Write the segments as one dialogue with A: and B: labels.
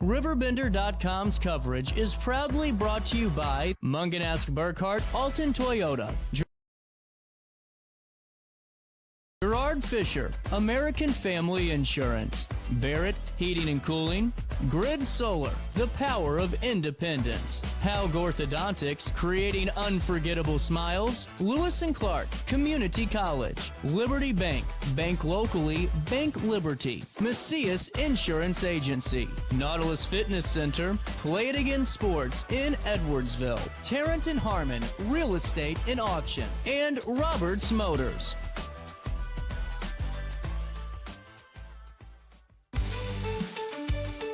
A: RiverBender.com's coverage is proudly brought to you by Munganask Burkhardt, Alton Toyota, Gerard Fisher, American Family Insurance, Barrett Heating and Cooling, Grid Solar, the power of independence, Haug Orthodontics, creating unforgettable smiles, Lewis and Clark, Community College, Liberty Bank, Bank Locally, Bank Liberty, Macias Insurance Agency, Nautilus Fitness Center, Play It Again Sports in Edwardsville, Tarrant and Harmon, Real Estate and Auction, and Roberts Motors.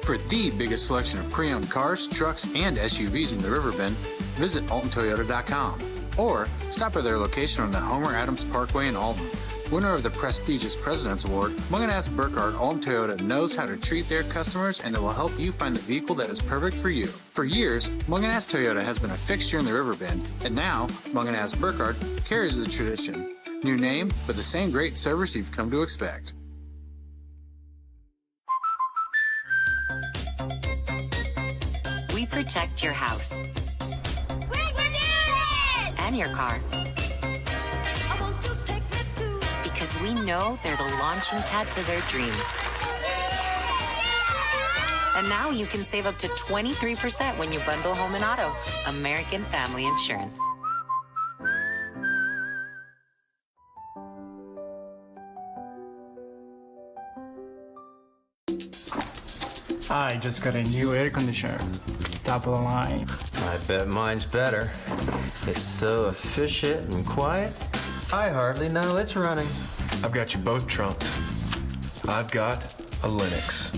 B: For the biggest selection of pre-owned cars, trucks, and SUVs in the Riverbend, visit AltonToyota.com or stop by their location on the Homer Adams Parkway in Alton. Winner of the prestigious President's Award, Munganask Burkhardt Alton Toyota knows how to treat their customers, and they will help you find the vehicle that is perfect for you. For years, Munganask Toyota has been a fixture in the Riverbend, and now Munganask Burkhardt carries the tradition. New name, but the same great service you've come to expect.
C: We protect your house and your car because we know they're the launching pad to their dreams. And now you can save up to 23% when you bundle home and auto. American Family Insurance.
D: I just got a new air conditioner. Top of the line.
E: I bet mine's better. It's so efficient and quiet, I hardly know it's running.
F: I've got you both trumped. I've got a Linux.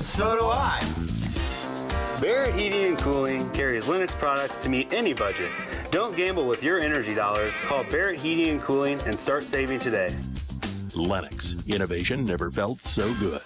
E: So do I.
G: Barrett Heating and Cooling carries Linux products to meet any budget. Don't gamble with your energy dollars. Call Barrett Heating and Cooling and start saving today.
H: Linux. Innovation never felt so good.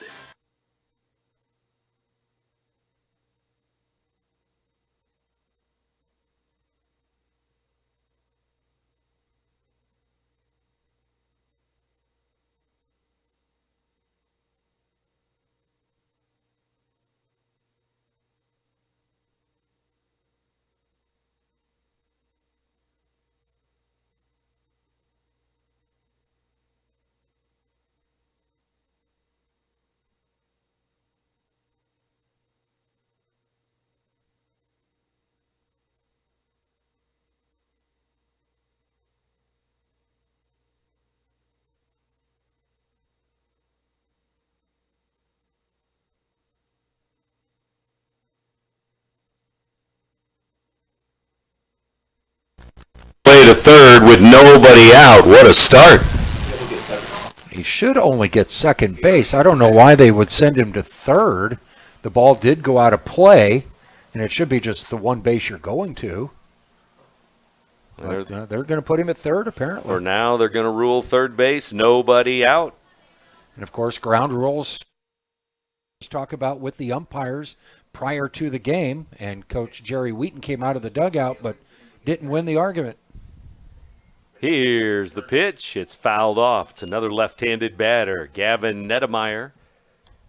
I: To third with nobody out. What a start.
J: He should only get second base. I don't know why they would send him to third. The ball did go out of play, and it should be just the one base you're going to. But, they're going to put him at third, apparently.
K: For now, they're going to rule third base, nobody out.
J: And, of course, ground rules talk about with the umpires prior to the game, and Coach Jerry Wheaton came out of the dugout but didn't win the argument.
K: Here's the pitch. It's fouled off. It's another left-handed batter, Gavin Nettemeyer.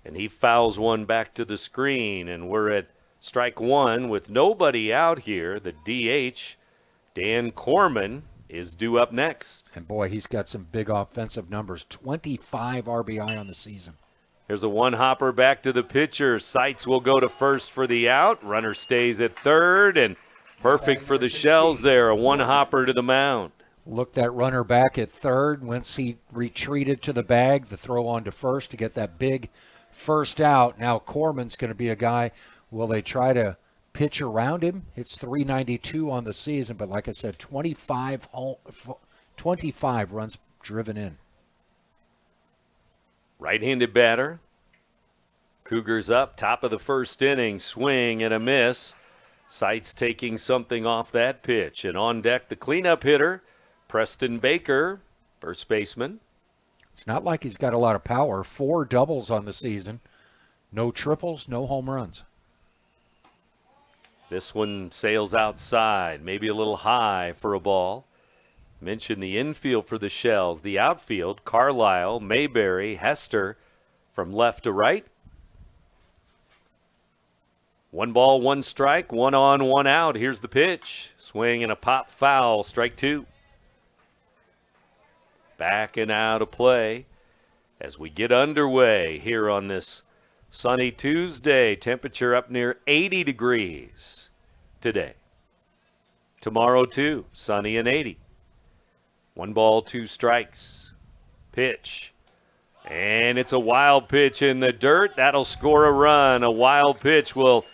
K: And he fouls one back to the screen. And we're at strike one with nobody out here. The DH, Dan Corman, is due up next.
J: And, boy, he's got some big offensive numbers. 25 RBI on the season.
K: Here's a one-hopper back to the pitcher. Seitz will go to first for the out. Runner stays at third. And perfect for the Shells there, a one-hopper to the mound.
J: Looked that runner back at third. Once he retreated to the bag, the throw on to first to get that big first out. Now Corman's going to be a guy. Will they try to pitch around him? It's .392 on the season, but like I said, 25 runs driven in.
K: Right-handed batter. Cougars up, top of the first inning. Swing and a miss. Seitz taking something off that pitch. And on deck, the cleanup hitter, Preston Baker, first baseman.
J: It's not like he's got a lot of power. 4 doubles on the season. No triples, no home runs.
K: This one sails outside, maybe a little high for a ball. Mentioned the infield for the Shells. The outfield, Carlisle, Mayberry, Hester from left to right. 1 ball, 1 strike, 1 on, 1 out. Here's the pitch. Swing and a pop foul, strike 2. Back and out of play as we get underway here on this sunny Tuesday. Temperature up near 80 degrees today. Tomorrow, too, sunny and 80. 1 ball, 2 strikes. Pitch. And it's a wild pitch in the dirt. That'll score a run. A wild pitch will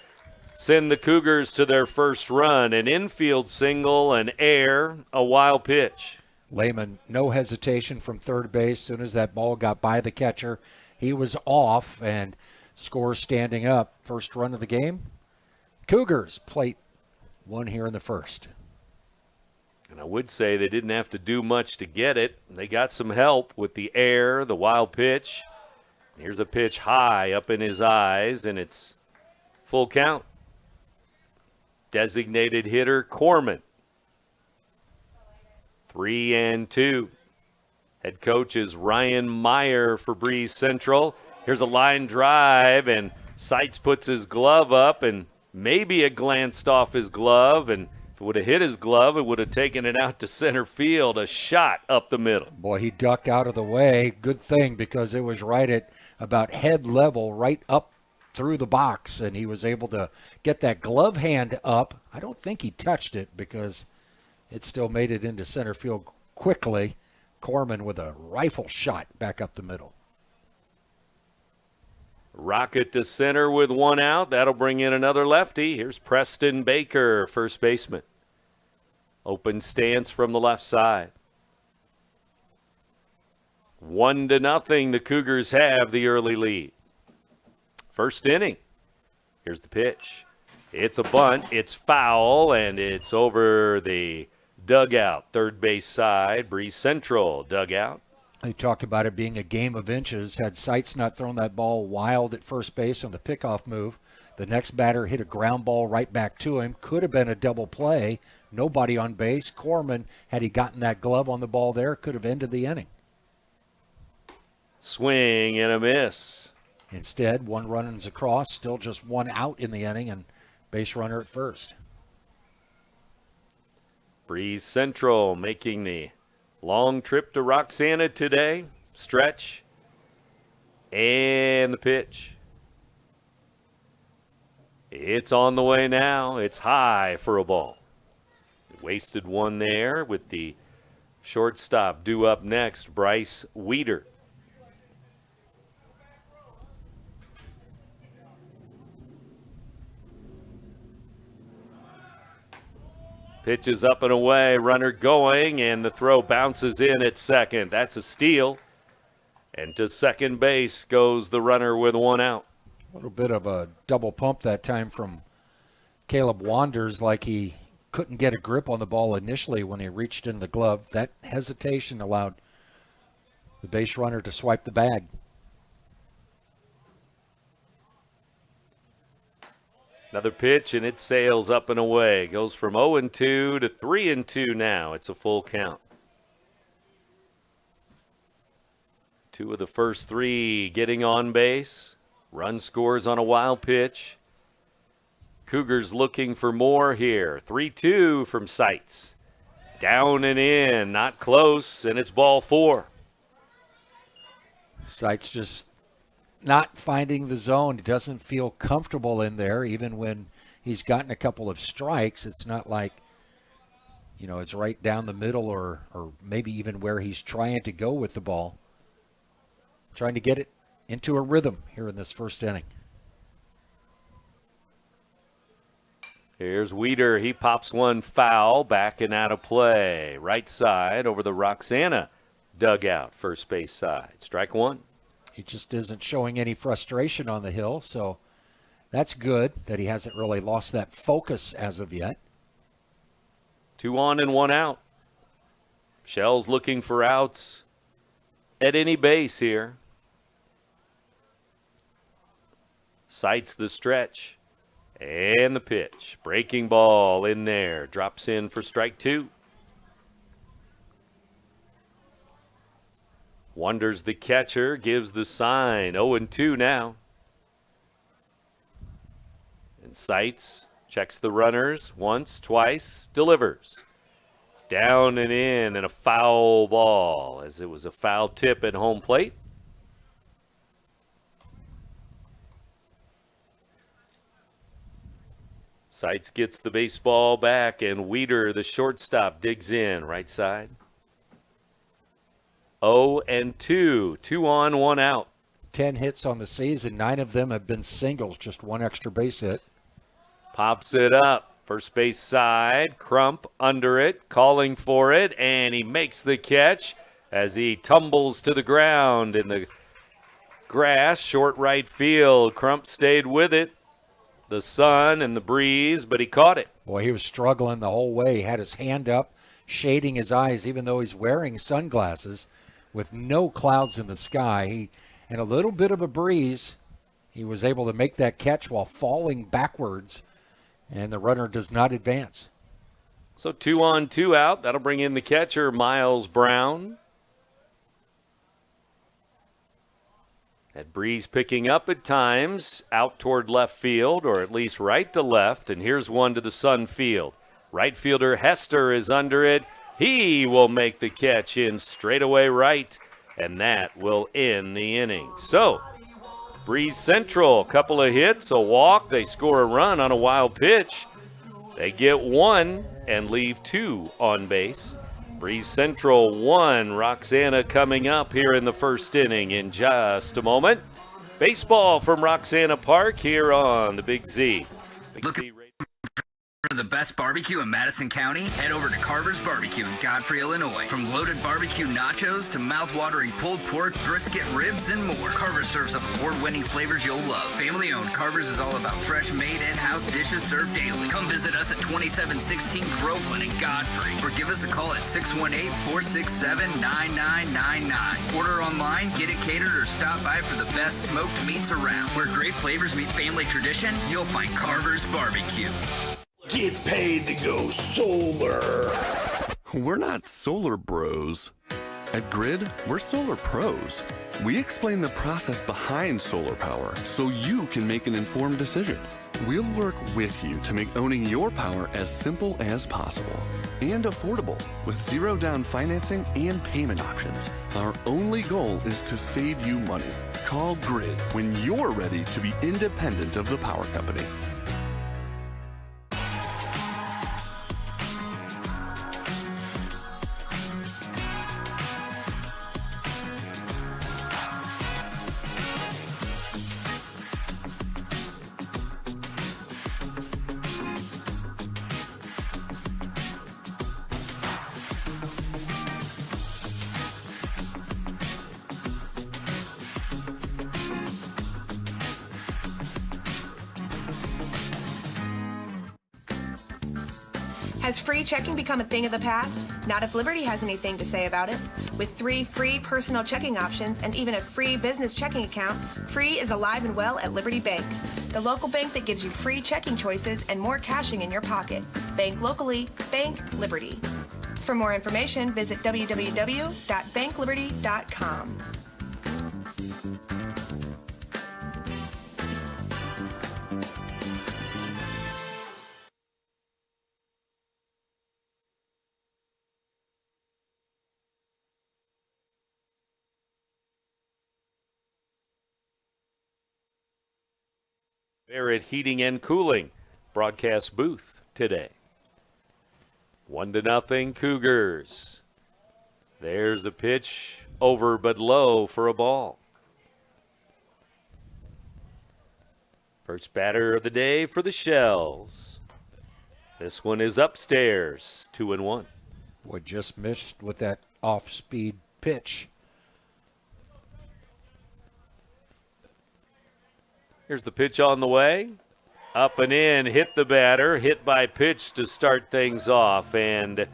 K: send the Cougars to their first run. An infield single, an air, a wild pitch.
J: Lehman, no hesitation from third base. As soon as that ball got by the catcher, he was off and scores standing up. First run of the game. Cougars plate 1 here in the first.
K: And I would say they didn't have to do much to get it. They got some help with the air, the wild pitch. Here's a pitch high up in his eyes, and it's full count. Designated hitter Corman. 3-2. Head coach is Ryan Meyer for Breese Central. Here's a line drive, and Seitz puts his glove up, and maybe it glanced off his glove, and if it would have hit his glove, it would have taken it out to center field. A shot up the middle.
J: Boy, he ducked out of the way. Good thing, because it was right at about head level, right up through the box, and he was able to get that glove hand up. I don't think he touched it because it still made it into center field quickly. Corman with a rifle shot back up the middle.
K: Rocket to center with 1 out. That'll bring in another lefty. Here's Preston Baker, first baseman. Open stance from the left side. 1-0. The Cougars have the early lead. First inning. Here's the pitch. It's a bunt. It's foul, and it's over the dugout. Third base side. Breese Central dugout.
J: They talked about it being a game of inches. Had Seitz not thrown that ball wild at first base on the pickoff move, the next batter hit a ground ball right back to him. Could have been a double play. Nobody on base. Corman, had he gotten that glove on the ball there, could have ended the inning.
K: Swing and a miss.
J: Instead, 1 run is across, still just 1 out in the inning, and base runner at first.
K: Breese Central making the long trip to Roxana today. Stretch. And the pitch. It's on the way now. It's high for a ball. Wasted 1 there with the shortstop due up next, Bryce Weeder. Pitch is up and away, runner going, and the throw bounces in at second. That's a steal. And to second base goes the runner with 1 out.
J: A little bit of a double pump that time from Caleb Wanders, like he couldn't get a grip on the ball initially when he reached in the glove. That hesitation allowed the base runner to swipe the bag.
K: Another pitch, and it sails up and away. Goes from 0-2 to 3-2 now. It's a full count. 2 of the first 3 getting on base. Run scores on a wild pitch. Cougars looking for more here. 3-2 from Seitz. Down and in, not close, and it's ball 4.
J: Seitz just not finding the zone. He doesn't feel comfortable in there, even when he's gotten a couple of strikes. It's not like, it's right down the middle or maybe even where he's trying to go with the ball. Trying to get it into a rhythm here in this first inning.
K: Here's Weeder. He pops 1 foul, back and out of play. Right side over the Roxana dugout, first base side. Strike 1.
J: He just isn't showing any frustration on the hill, so that's good that he hasn't really lost that focus as of yet.
K: 2 on and 1 out. Shell's looking for outs at any base here. Sights the stretch and the pitch. Breaking ball in there. Drops in for strike 2. Wonders the catcher, gives the sign. 0-2 now. And Seitz checks the runners once, twice, delivers. Down and in, and a foul ball, as it was a foul tip at home plate. Seitz gets the baseball back, and Weeder, the shortstop, digs in, right side. 0-2, 2 on, 1 out.
J: 10 hits on the season, 9 of them have been singles, just 1 extra base hit.
K: Pops it up, first base side, Crump under it, calling for it, and he makes the catch as he tumbles to the ground in the grass, short right field. Crump stayed with it. The sun and the breeze, but he caught it.
J: Boy, he was struggling the whole way. He had his hand up, shading his eyes, even though he's wearing sunglasses with no clouds in the sky. And a little bit of a breeze, he was able to make that catch while falling backwards, and the runner does not advance.
K: So 2 on, 2 out. That'll bring in the catcher, Miles Brown. That breeze picking up at times, out toward left field, or at least right to left. And here's one to the Sun field. Right fielder Hester is under it. He will make the catch in straightaway right, and that will end the inning. So, Breese Central, a couple of hits, a walk. They score a run on a wild pitch. They get 1 and leave 2 on base. Breese Central 1, Roxana coming up here in the first inning in just a moment. Baseball from Roxana Park here on the Big Z. Big Z Radio.
L: For the best barbecue in Madison County, head over to Carver's Barbecue in Godfrey, Illinois. From loaded barbecue nachos to mouth-watering pulled pork, brisket, ribs, and more, Carver's serves up award-winning flavors you'll love. Family-owned, Carver's is all about fresh-made in-house dishes served daily. Come visit us at 2716 Groveland in Godfrey, or give us a call at 618-467-9999. Order online, get it catered, or stop by for the best smoked meats around. Where great flavors meet family tradition, you'll find Carver's Barbecue.
M: Get paid to go solar.
N: We're not solar bros. At Grid, we're solar pros. We explain the process behind solar power so you can make an informed decision. We'll work with you to make owning your power as simple as possible and affordable with zero down financing and payment options. Our only goal is to save you money. Call Grid when you're ready to be independent of the power company.
O: Has free checking become a thing of the past? Not if Liberty has anything to say about it. With 3 free personal checking options and even a free business checking account, free is alive and well at Liberty Bank, the local bank that gives you free checking choices and more cashing in your pocket. Bank locally, bank Liberty. For more information, visit www.bankliberty.com.
K: Barrett Heating and Cooling broadcast booth today. 1-0 Cougars. There's a pitch over but low for a ball. First batter of the day for the Shells. This one is upstairs, 2-1.
J: Boy, just missed with that off-speed pitch.
K: Here's the pitch on the way. Up and in, hit the batter, hit by pitch to start things off. And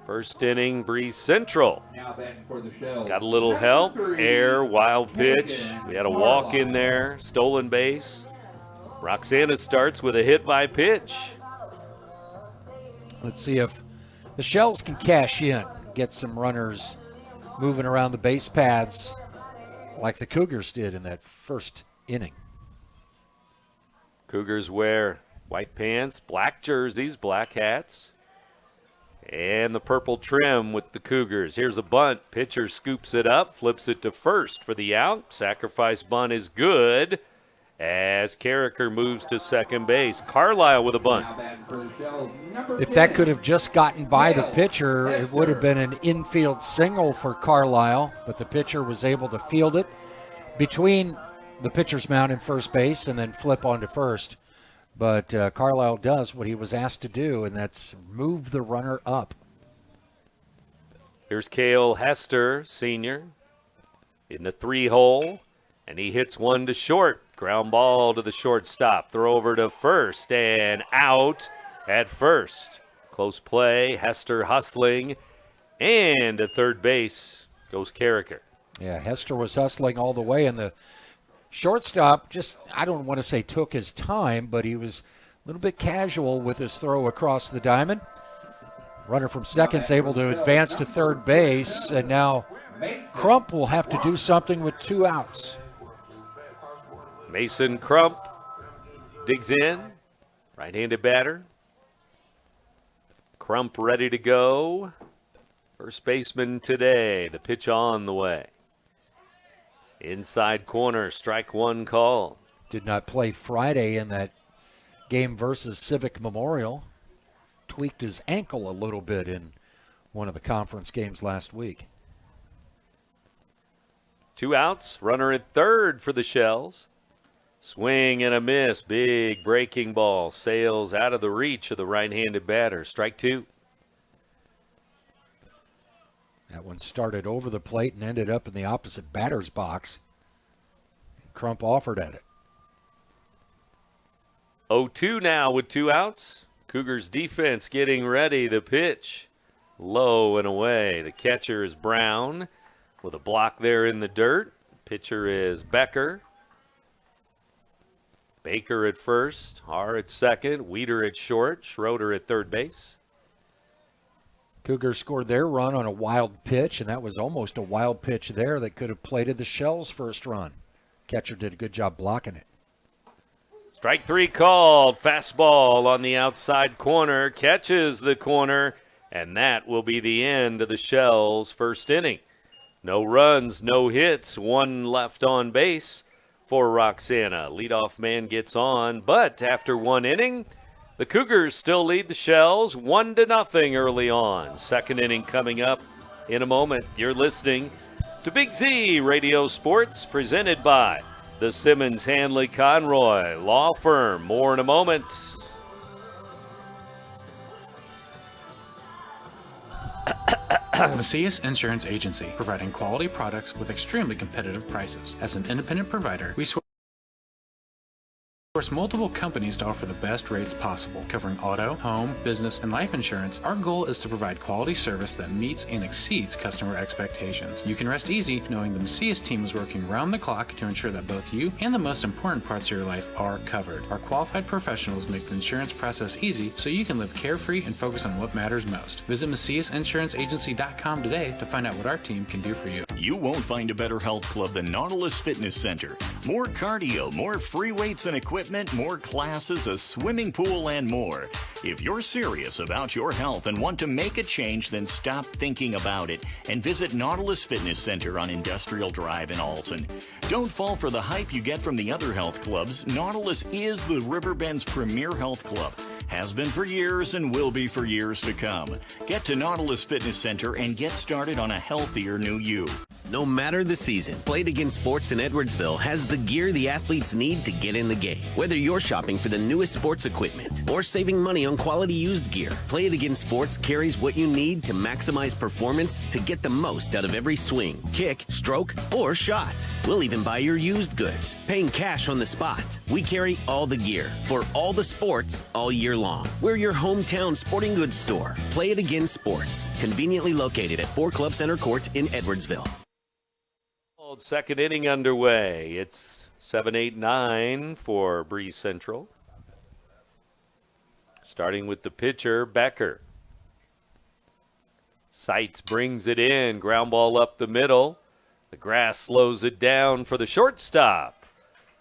K: first inning, Breese Central.
P: Now batting for the Shells.
K: Got a little help, air, wild pitch. We had a walk in there, stolen base. Roxana starts with a hit by pitch.
J: Let's see if the Shells can cash in, get some runners moving around the base paths like the Cougars did in that first inning.
K: Cougars wear white pants, black jerseys, black hats, and the purple trim with the Cougars. Here's a bunt. Pitcher scoops it up, flips it to first for the out. Sacrifice bunt is good as Carricker moves to second base. Carlisle with a bunt.
J: If that could have just gotten by the pitcher, it would have been an infield single for Carlisle, but the pitcher was able to field it between the pitcher's mound and first base and then flip onto first. But Carlisle does what he was asked to do, and that's move the runner up.
K: Here's Cale Hester, senior, in the 3-hole, and he hits one to short. Ground ball to the shortstop. Throw over to first and out at first. Close play. Hester hustling. And at third base goes Carricker.
J: Yeah, Hester was hustling all the way, and the shortstop just, I don't want to say took his time, but he was a little bit casual with his throw across the diamond. Runner from second's able to advance to third base, and now Crump will have to do something with 2 outs.
K: Mason Crump digs in, right-handed batter. Crump ready to go. First baseman today, the pitch on the way. Inside corner, strike one call.
J: Did not play Friday in that game versus Civic Memorial. Tweaked his ankle a little bit in one of the conference games last week.
K: 2 outs, runner at third for the Shells. Swing and a miss. Big breaking ball sails out of the reach of the right-handed batter. Strike 2.
J: That one started over the plate and ended up in the opposite batter's box. Crump offered at it.
K: 0-2 now with 2 outs. Cougars defense getting ready. The pitch low and away. The catcher is Brown with a block there in the dirt. Pitcher is Becker. Baker at first, Haar at second, Weeder at short, Schroeder at third base.
J: Cougars scored their run on a wild pitch, and that was almost a wild pitch there that could have plated the Shells' first run. Catcher did a good job blocking it.
K: Strike 3 called. Fastball on the outside corner, catches the corner, and that will be the end of the Shells' first inning. No runs, no hits, 1 left on base for Roxana. Leadoff man gets on, but after 1 inning, the Cougars still lead the Shells 1-0 early on. Second inning coming up in a moment. You're listening to Big Z Radio Sports, presented by the Simmons Hanley Conroy Law Firm. More in a moment.
B: Macias Insurance Agency, providing quality products with extremely competitive prices. As an independent provider, we source multiple companies to offer the best rates possible, covering auto, home, business, and life insurance. Our goal is to provide quality service that meets and exceeds customer expectations. You can rest easy knowing the Macias team is working round the clock to ensure that both you and the most important parts of your life are covered. Our qualified professionals make the insurance process easy so you can live carefree and focus on what matters most. Visit MaciasInsuranceAgency.com today to find out what our team can do for you.
P: You won't find a better health club than Nautilus Fitness Center. More cardio, more free weights and equipment, more classes, a swimming pool, and more. If you're serious about your health and want to make a change, then stop thinking about it and visit Nautilus Fitness Center on Industrial Drive in Alton. Don't fall for the hype you get from the other health clubs. Nautilus is the Riverbend's premier health club. Has been for years and will be for years to come. Get to Nautilus Fitness Center and get started on a healthier new you.
Q: No matter the season, Play It Again Sports in Edwardsville has the gear the athletes need to get in the game. Whether you're shopping for the newest sports equipment or saving money on quality used gear, Play It Again Sports carries what you need to maximize performance to get the most out of every swing, kick, stroke, or shot. We'll even buy your used goods, paying cash on the spot. We carry all the gear for all the sports all year long. We're your hometown sporting goods store. Play It Again Sports, conveniently located at 4 Club Center Court in Edwardsville.
K: Second inning underway. It's 7-8-9 for Breese Central. Starting with the pitcher, Becker. Seitz brings it in. Ground ball up the middle. The grass slows it down for the shortstop.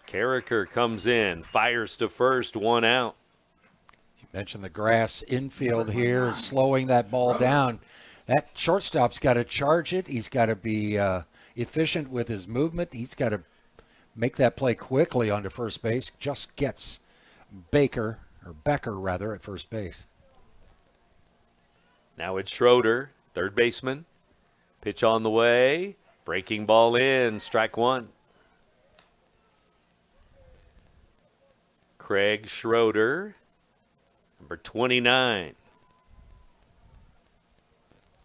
K: Carricker comes in, fires to first, one out.
J: You mentioned the grass infield here, slowing that ball down. That shortstop's got to charge it. He's got to be efficient with his movement. He's got to make that play quickly onto first base. Just gets Becker at first base.
K: Now it's Schroeder, third baseman. Pitch on the way. Breaking ball in, strike one. Craig Schroeder, number 29.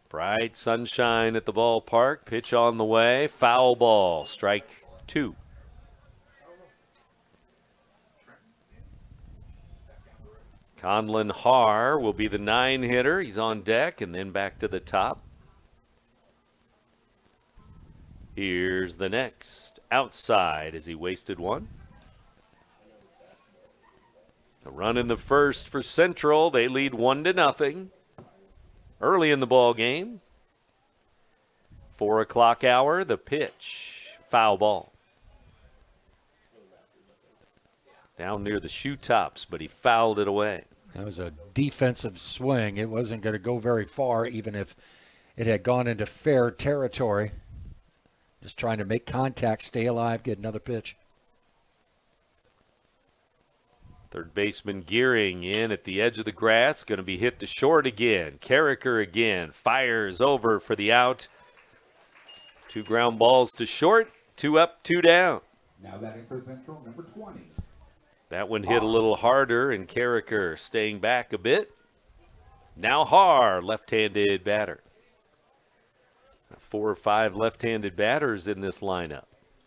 K: Bright sunshine at the ballpark. Pitch on the way. Foul ball, strike two. Conlon Haar will be the 9-hitter. He's on deck and then back to the top. Here's the next. Outside as he wasted one. A run in the first for Central. They lead 1-0. Early in the ball game. 4 o'clock hour, the pitch. Foul ball. Down near the shoe tops, but he fouled it away.
J: That was a defensive swing. It wasn't going to go very far, even if it had gone into fair territory. Just trying to make contact, stay alive, get another pitch.
K: Third baseman Gearing in at the edge of the grass. Going to be hit to short again. Carricker again. Fires over for the out. 2 ground balls to short. 2 up, 2 down.
R: Now batting for Central, number 20.
K: That one hit a little harder, and Carricker staying back a bit. Now Haar, left-handed batter. 4 or 5 left-handed batters in this lineup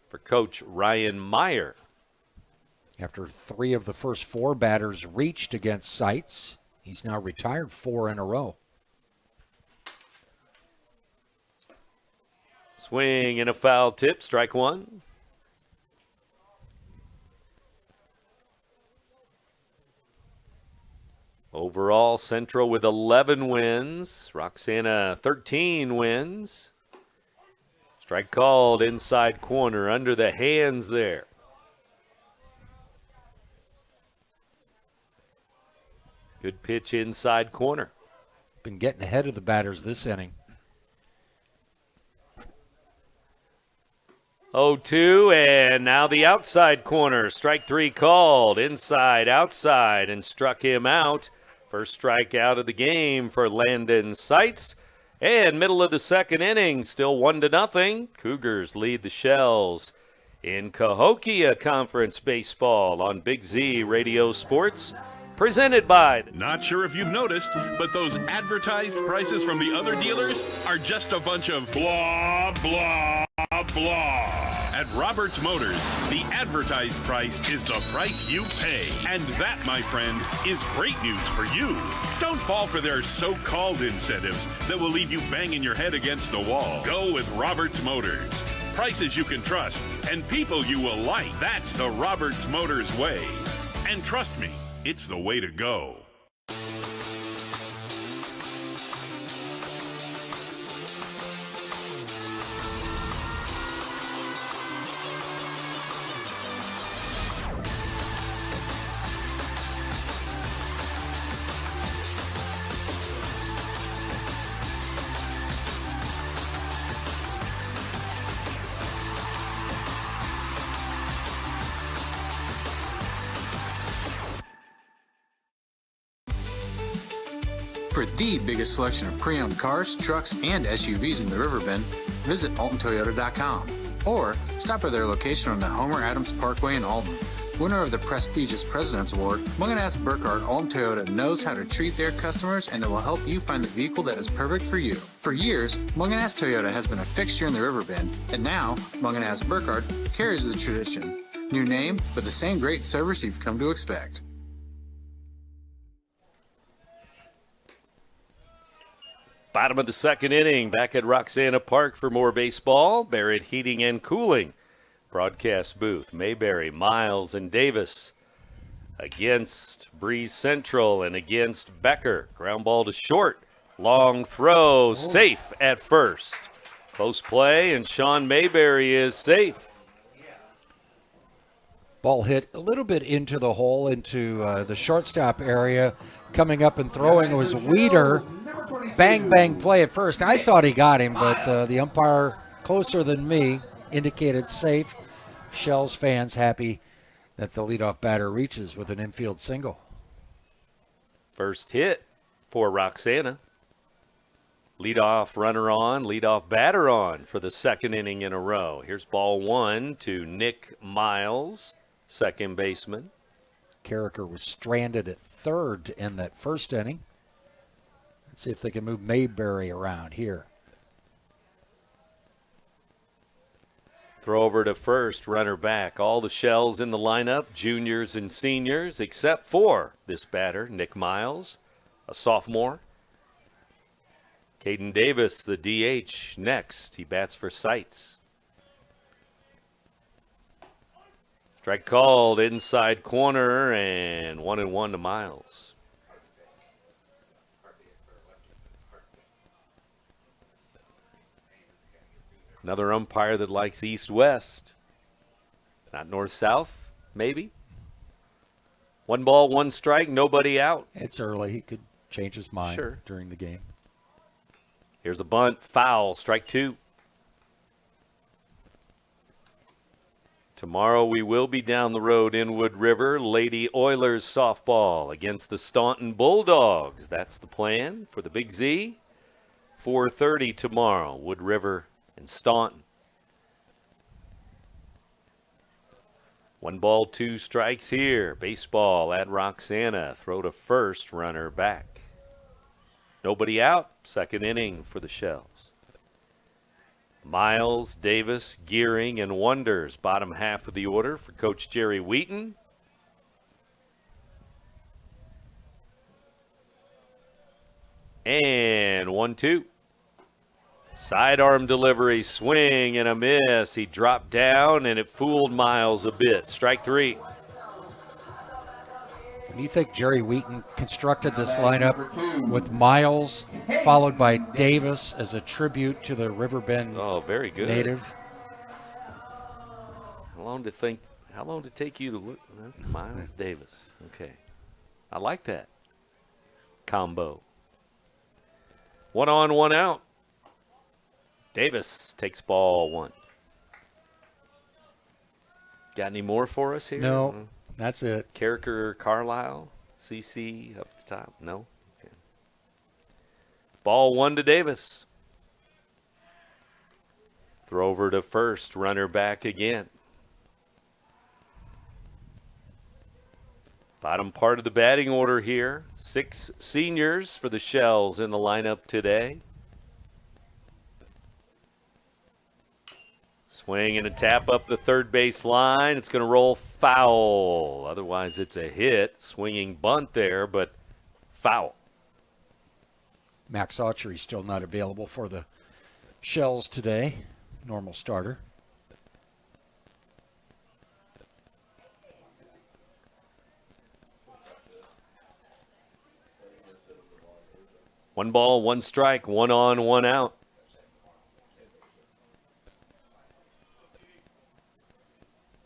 K: for Coach Ryan Meyer.
J: After 3 of the first 4 batters reached against Sites, he's now retired 4 in a row.
K: Swing and a foul tip, strike one. Overall, Central with 11 wins. Roxana, 13 wins. Strike called inside corner under the hands there. Good pitch inside corner.
J: Been getting ahead of the batters this inning.
K: 0-2, and now the outside corner. Strike 3 called. Inside, outside, and struck him out. First strikeout of the game for Landon Sites. And middle of the second inning, still 1-0. Cougars lead the Shells in Cahokia Conference Baseball on Big Z Radio Sports. Presented by...
S: Not sure if you've noticed, but those advertised prices from the other dealers are just a bunch of blah, blah, blah. At Roberts Motors, the advertised price is the price you pay. And that, my friend, is great news for you. Don't fall for their so-called incentives that will leave you banging your head against the wall. Go with Roberts Motors. Prices you can trust and people you will like. That's the Roberts Motors way. And trust me, it's the way to go.
B: For the biggest selection of pre-owned cars, trucks, and SUVs in the Riverbend, visit AltonToyota.com or stop by their location on the Homer Adams Parkway in Alton. Winner of the prestigious President's Award, Munganats Burkhardt Alton Toyota knows how to treat their customers, and it will help you find the vehicle that is perfect for you. For years, Munganats Toyota has been a fixture in the Riverbend, and now Munganats Burkhardt carries the tradition. New name, but the same great service you've come to expect.
K: Bottom of the second inning, back at Roxana Park for more baseball. Barrett Heating and Cooling. Broadcast booth, Mayberry, Miles, and Davis against Breese Central and against Becker. Ground ball to short. Long throw, safe at first. Close play, and Sean Mayberry is safe.
J: Ball hit a little bit into the hole, into the shortstop area. Coming up and throwing was Weeder. Bang, bang play at first. I thought he got him, but the umpire, closer than me, indicated safe. Shells fans happy that the leadoff batter reaches with an infield single.
K: First hit for Roxana. Leadoff runner on, leadoff batter on for the second inning in a row. Here's ball one to Nick Miles, second baseman.
J: Carricker was stranded at third to end that first inning. Let's see if they can move Mayberry around here.
K: Throw over to first, runner back. All the Shells in the lineup, juniors and seniors, except for this batter, Nick Miles, a sophomore. Caden Davis, the DH, next. He bats for Sights. Strike called, inside corner, and 1-1 to Miles. Another umpire that likes east-west. Not north-south, maybe. 1 ball, 1 strike, nobody out.
J: It's early. He could change his mind during the game.
K: Here's a bunt, foul, strike 2. Tomorrow we will be down the road in Wood River. Lady Oilers softball against the Staunton Bulldogs. That's the plan for the Big Z. 4:30 tomorrow, Wood River and Staunton. 1 ball, 2 strikes here. Baseball at Roxana. Throw to first, runner back. Nobody out. Second inning for the Shells. Miles, Davis, Gearing, and Wonders. Bottom half of the order for Coach Jerry Wheaton. And 1-2. Sidearm delivery, swing and a miss. He dropped down, and it fooled Miles a bit. Strike 3.
J: Do you think Jerry Wheaton constructed this lineup with Miles, followed by Davis as a tribute to the Riverbend
K: very good.
J: native?
K: How long did it take you to look? Miles Davis. Okay. I like that combo. 1 on, 1 out. Davis takes ball 1. Got any more for us here?
J: No, that's it.
K: Carricker, Carlisle, CC up the top. No? Okay. Ball 1 to Davis. Throw over to first, runner back again. Bottom part of the batting order here. 6 seniors for the Shells in the lineup today. Swing and a tap up the third base line. It's going to roll foul. Otherwise, it's a hit. Swinging bunt there, but foul.
J: Max Autry still not available for the Shells today. Normal starter.
K: One ball, 1 strike, 1 on, 1 out.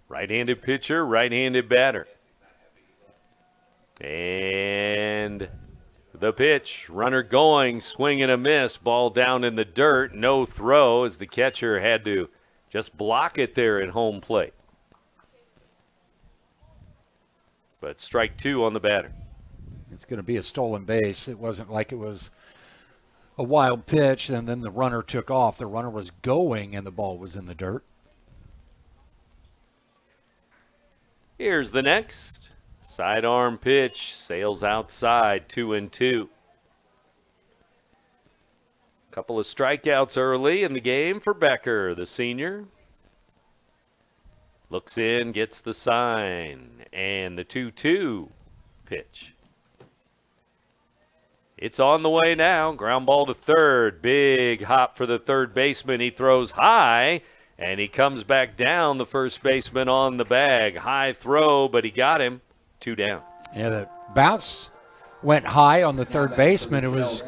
K: Right-handed pitcher, right-handed batter. And the pitch, runner going, swing and a miss, ball down in the dirt, no throw as the catcher had to just block it there at home plate. But strike 2 on the batter.
J: It's going to be a stolen base. It wasn't like it was a wild pitch and then the runner took off. The runner was going and the ball was in the dirt.
K: Here's the next. Sidearm pitch, sails outside, 2-2. Couple of strikeouts early in the game for Becker, the senior. Looks in, gets the sign, and the 2-2 pitch. It's on the way now. Ground ball to third. Big hop for the third baseman. He throws high. And he comes back down, the first baseman on the bag. High throw, but he got him. 2 down.
J: Yeah, the bounce went high on the third baseman. It was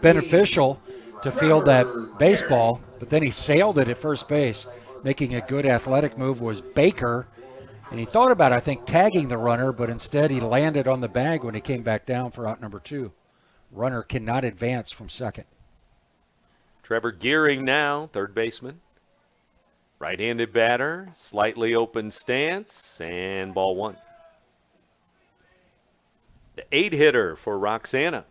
J: beneficial to field that baseball, but then he sailed it at first base. Making a good athletic move was Baker, And he thought about, I think, tagging the runner, but instead he landed on the bag when he came back down for out number 2. Runner cannot advance from second.
K: Trevor Gearing now, third baseman. Right-handed batter, slightly open stance, and ball 1. The 8-hitter for Roxana.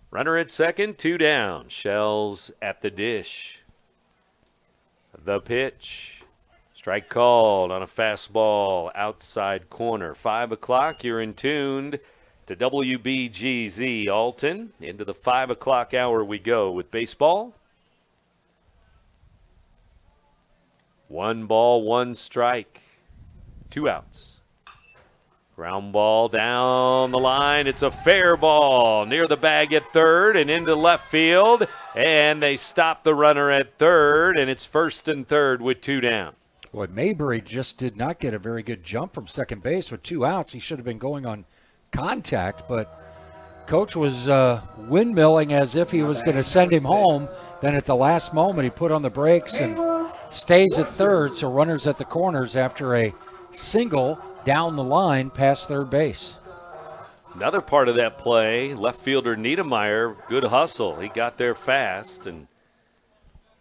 K: Runner at second, 2 down. Shells at the dish. The pitch. Strike called on a fastball outside corner. 5 o'clock, you're in tuned to WBGZ Alton. Into the 5 o'clock hour we go with baseball. 1 ball, 1 strike. 2 outs. Ground ball down the line. It's a fair ball near the bag at third and into left field. And they stop the runner at third, and it's first and third with 2 down.
J: Boy, Mabry just did not get a very good jump from second base with 2 outs. He should have been going on contact, but Coach was windmilling as if he was going to send him home. Then at the last moment, he put on the brakes and stays at third, so runners at the corners after a single down the line past third base.
K: Another part of that play, left fielder Niedermeyer, good hustle. He got there fast, and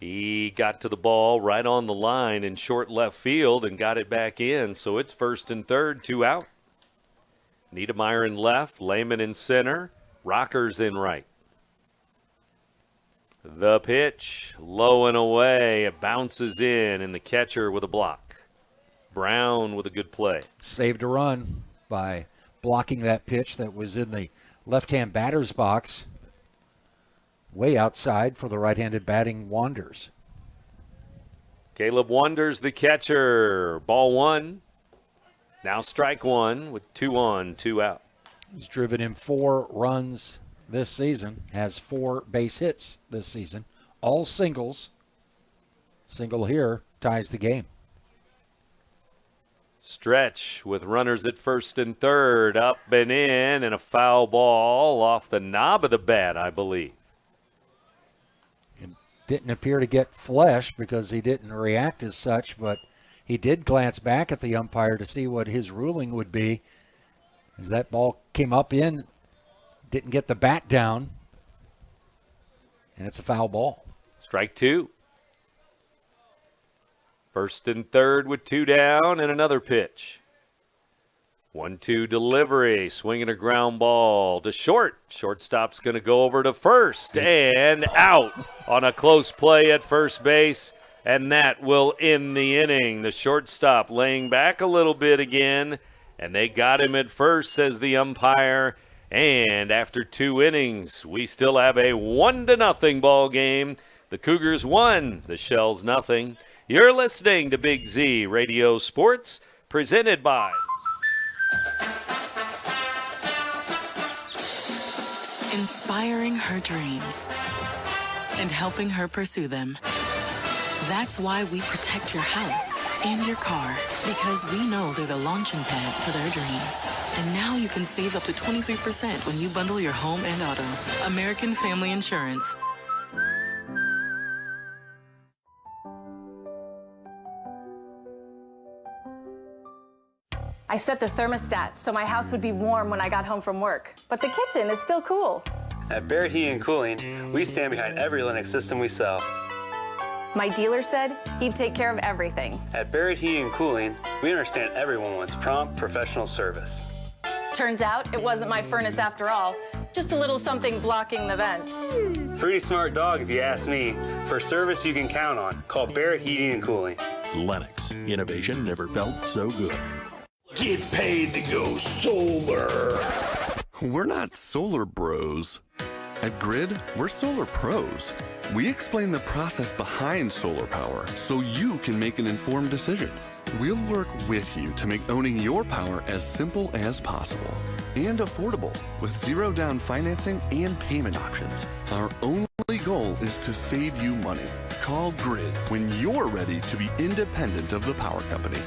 K: he got to the ball right on the line in short left field and got it back in. So it's first and third, 2 out. Niedermeyer in left, Lehman in center, Rockers in right. The pitch, low and away. It bounces in, and the catcher with a block. Brown with a good play.
J: Saved a run by blocking that pitch that was in the left-hand batter's box. Way outside for the right-handed batting Wanders.
K: Caleb Wanders, the catcher. Ball 1. Now strike 1 with 2 on, 2 out.
J: He's driven in 4 runs this season. Has 4 base hits this season. All singles. Single here ties the game.
K: Stretch with runners at first and third. Up and in, and a foul ball off the knob of the bat, I believe.
J: Didn't appear to get flesh because he didn't react as such, but he did glance back at the umpire to see what his ruling would be. As that ball came up in, didn't get the bat down, and it's a foul ball.
K: Strike 2. First and third with 2 down and another pitch. 1-2 delivery, swinging a ground ball to short. Shortstop's going to go over to first and out on a close play at first base, and that will end the inning. The shortstop laying back a little bit again, and they got him at first, says the umpire. And after 2 innings, we still have a 1-0 ball game. The Cougars 1, the Shells 0. You're listening to Big Z Radio Sports, presented by
T: inspiring her dreams and helping her pursue them. That's why we protect your house and your car, because we know they're the launching pad to their dreams. And now you can save up to 23% when you bundle your home and auto. American Family Insurance.
U: I set the thermostat so my house would be warm when I got home from work, but the kitchen is still cool.
G: At Barrett Heating and Cooling, we stand behind every Lennox system we sell.
U: My dealer said he'd take care of everything.
G: At Barrett Heating and Cooling, we understand everyone wants prompt, professional service.
U: Turns out it wasn't my furnace after all, just a little something blocking the vent.
G: Pretty smart dog if you ask me. For service you can count on, call Barrett Heating and Cooling.
H: Lennox, innovation never felt so good.
M: Get paid to go solar.
N: We're not solar bros. At Grid, we're solar pros. We explain the process behind solar power so you can make an informed decision. We'll work with you to make owning your power as simple as possible and affordable with zero down financing and payment options. Our only goal is to save you money. Call Grid when you're ready to be independent of the power company.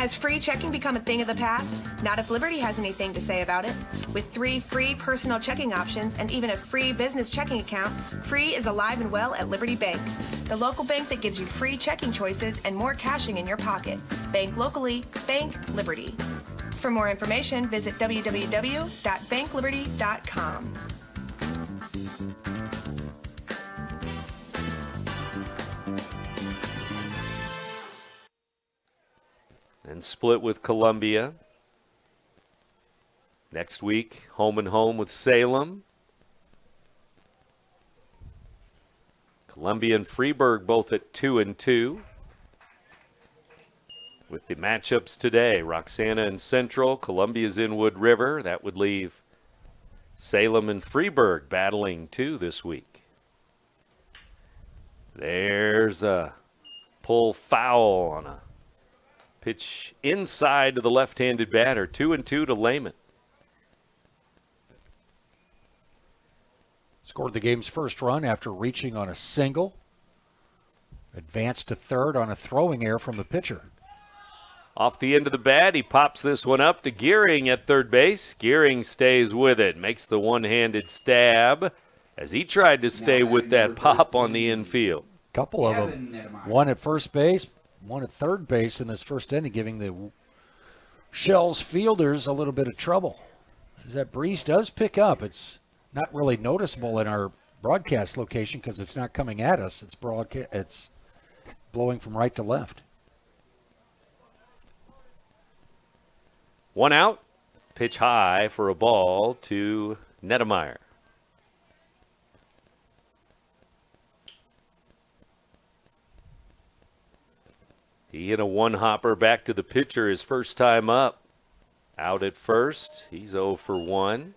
O: Has free checking become a thing of the past? Not if Liberty has anything to say about it. With 3 free personal checking options and even a free business checking account, free is alive and well at Liberty Bank, the local bank that gives you free checking choices and more cashing in your pocket. Bank locally, bank Liberty. For more information, visit www.bankliberty.com.
K: And split with Columbia. Next week, home and home with Salem. Columbia and Freeburg both at 2-2. With the matchups today, Roxana and Central, Columbia's in Wood River. That would leave Salem and Freeburg battling too this week. There's a pull foul on a pitch inside to the left-handed batter. 2-2 to Lehman.
J: Scored the game's first run after reaching on a single. Advanced to third on a throwing error from the pitcher.
K: Off the end of the bat, he pops this one up to Gearing at third base. Gearing stays with it, makes the one-handed stab as he tried to stay with that pop on the infield.
J: Couple of them. One at first base, one at third base in this first inning, giving the Shells fielders a little bit of trouble. As that breeze does pick up, it's not really noticeable in our broadcast location because it's not coming at us. It's blowing from right to left.
K: One out, pitch high for a ball to Nettemeyer. He hit a one-hopper back to the pitcher his first time up. Out at first, he's 0 for 1.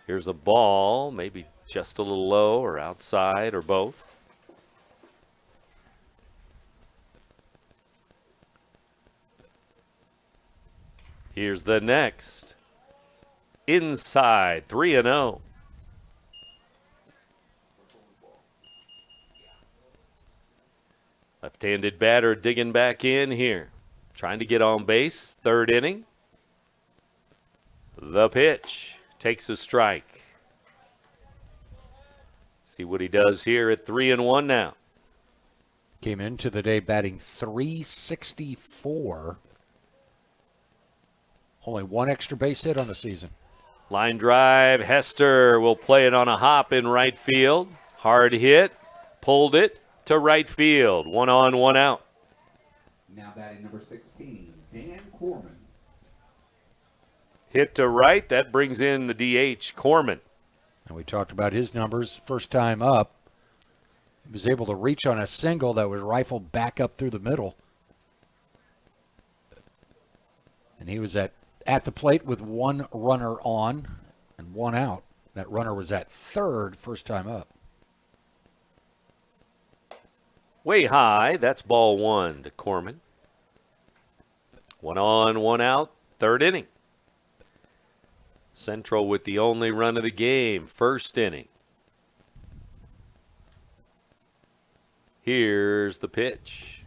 K: Here's a ball, maybe just a little low or outside or both. Here's the next. Inside, 3-0. Left-handed batter digging back in here. Trying to get on base. Third inning. The pitch. Takes a strike. See what he does here at 3-1 now.
J: Came into the day batting .364. Only one extra base hit on the season.
K: Line drive. Hester will play it on a hop in right field. Hard hit. Pulled it to right field. 1 on, 1 out.
R: Now batting number 16, Dan Corman.
K: Hit to right. That brings in the DH, Corman.
J: And we talked about his numbers. First time up, he was able to reach on a single that was rifled back up through the middle. And he was at the plate with one runner on and 1 out. That runner was at third first time up.
K: Way high. That's ball 1 to Corman. 1 on, 1 out. Third inning. Central with the only run of the game. First inning. Here's the pitch.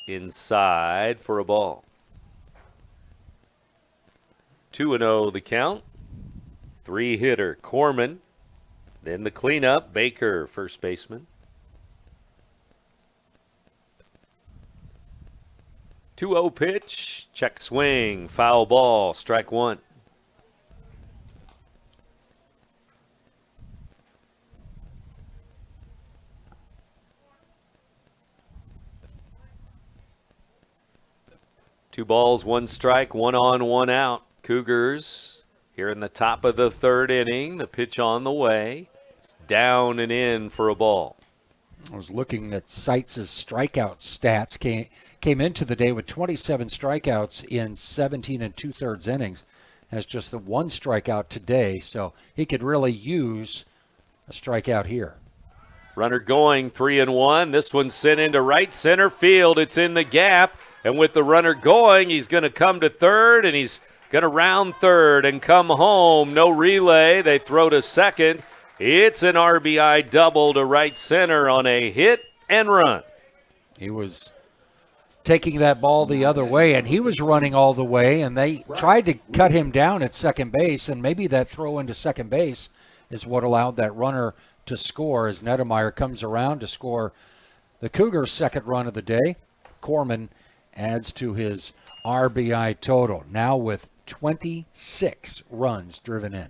K: Inside for a ball. 2-0 the count. 3-hitter Corman. Then the cleanup, Baker, first baseman. 2-0 pitch, check swing, foul ball, strike 1. Two balls, 1 strike, 1 on, 1 out. Cougars here in the top of the third inning. The pitch on the way. It's down and in for a ball.
J: I was looking at Seitz' strikeout stats. Came into the day with 27 strikeouts in 17 2/3 innings. Has just the 1 strikeout today, so he could really use a strikeout here.
K: Runner going 3-1. This one's sent into right center field. It's in the gap, and with the runner going, he's going to come to third, and he's going to round third and come home. No relay. They throw to second. It's an RBI double to right center on a hit and run.
J: He was taking that ball the other way, and he was running all the way, and they tried to cut him down at second base, and maybe that throw into second base is what allowed that runner to score as Nedemeyer comes around to score the Cougars' second run of the day. Corman adds to his RBI total, now with 26 runs driven in.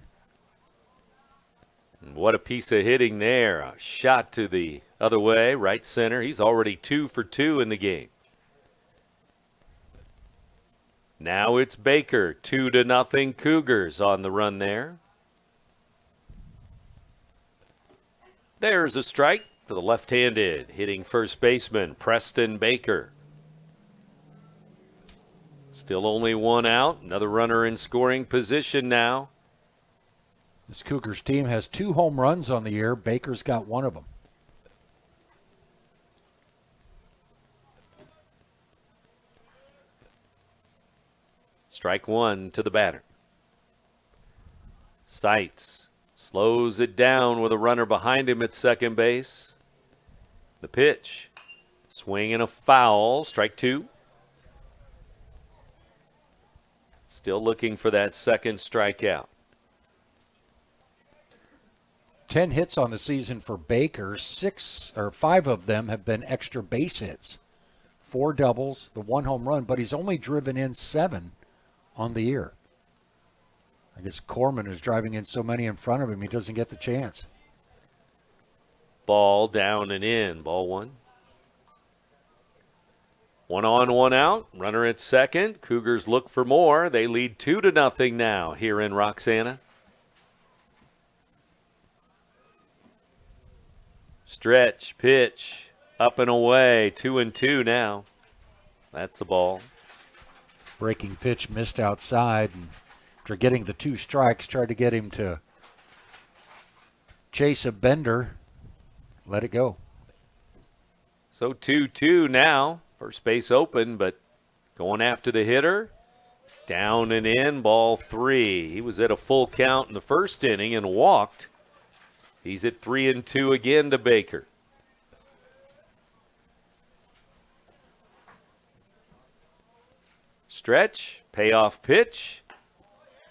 K: What a piece of hitting there. A shot to the other way, right center. He's already 2 for 2 in the game. Now it's Baker, 2-0 Cougars on the run there. There's a strike to the left-handed hitting first baseman, Preston Baker. Still only one out. Another runner in scoring position now.
J: This Cougars team has 2 home runs on the year. Baker's got one of them.
K: Strike one to the batter. Seitz slows it down with a runner behind him at second base. The pitch. Swing and a foul. Strike two. Still looking for that second strikeout.
J: 10 hits on the season for Baker. 5 of them have been extra base hits. 4 doubles, the 1 home run, but he's only driven in 7 on the year. I guess Corman is driving in so many in front of him, he doesn't get the chance.
K: Ball down and in. Ball one. 1 on, 1 out. Runner at second. Cougars look for more. They lead 2-0 now here in Roxana. Stretch, pitch, up and away. 2-2 now. That's a ball.
J: Breaking pitch missed outside, and after getting the 2 strikes, tried to get him to chase a bender. Let it go.
K: So 2-2 now. First base open, but going after the hitter. Down and in, ball 3. He was at a full count in the first inning and walked. He's at 3-2 again to Baker. Stretch, payoff pitch,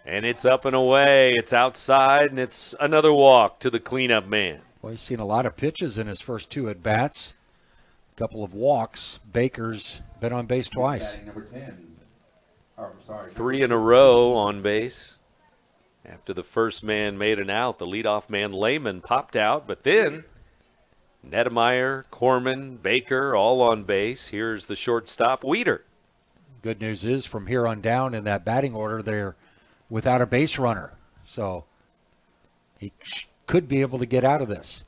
K: and it's up and away. It's outside, and it's another walk to the cleanup man.
J: Well, he's seen a lot of pitches in his first 2 at-bats. A couple of walks. Baker's been on base twice.
R: Number 10. Oh, sorry.
K: 3 in a row on base. After the first man made an out, the leadoff man, Lehman, popped out. But then Nedemeyer, Corman, Baker, all on base. Here's the shortstop, Weeder.
J: Good news is from here on down in that batting order, they're without a base runner. So he could be able to get out of this.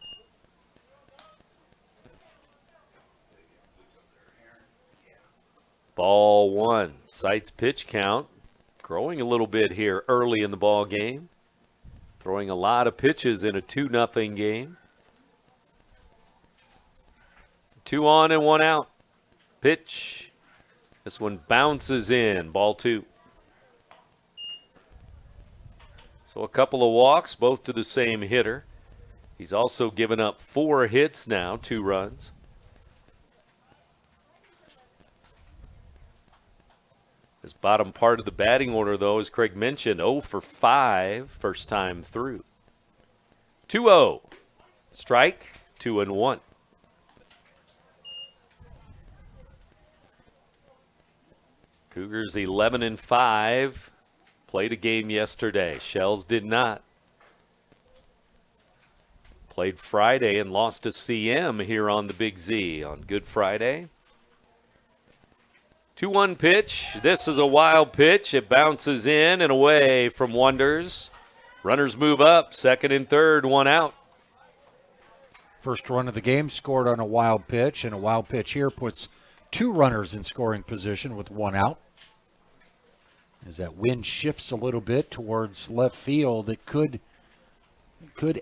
K: Ball 1. Seitz pitch count. Growing a little bit here early in the ball game. Throwing a lot of pitches in a 2-0 game. 2 on and 1 out. Pitch. This one bounces in. Ball 2. So a couple of walks, both to the same hitter. He's also given up 4 hits now, 2 runs. This bottom part of the batting order, though, as Craig mentioned, 0 for 5, first time through. 2-0. Strike, 2-1. Cougars 11-5. Played a game yesterday. Shells did not. Played Friday and lost to CM here on the Big Z on Good Friday. 2-1 pitch. This is a wild pitch. It bounces in and away from Wonders. Runners move up. Second and third, 1 out.
J: First run of the game scored on a wild pitch, and a wild pitch here puts 2 runners in scoring position with 1 out. As that wind shifts a little bit towards left field, it could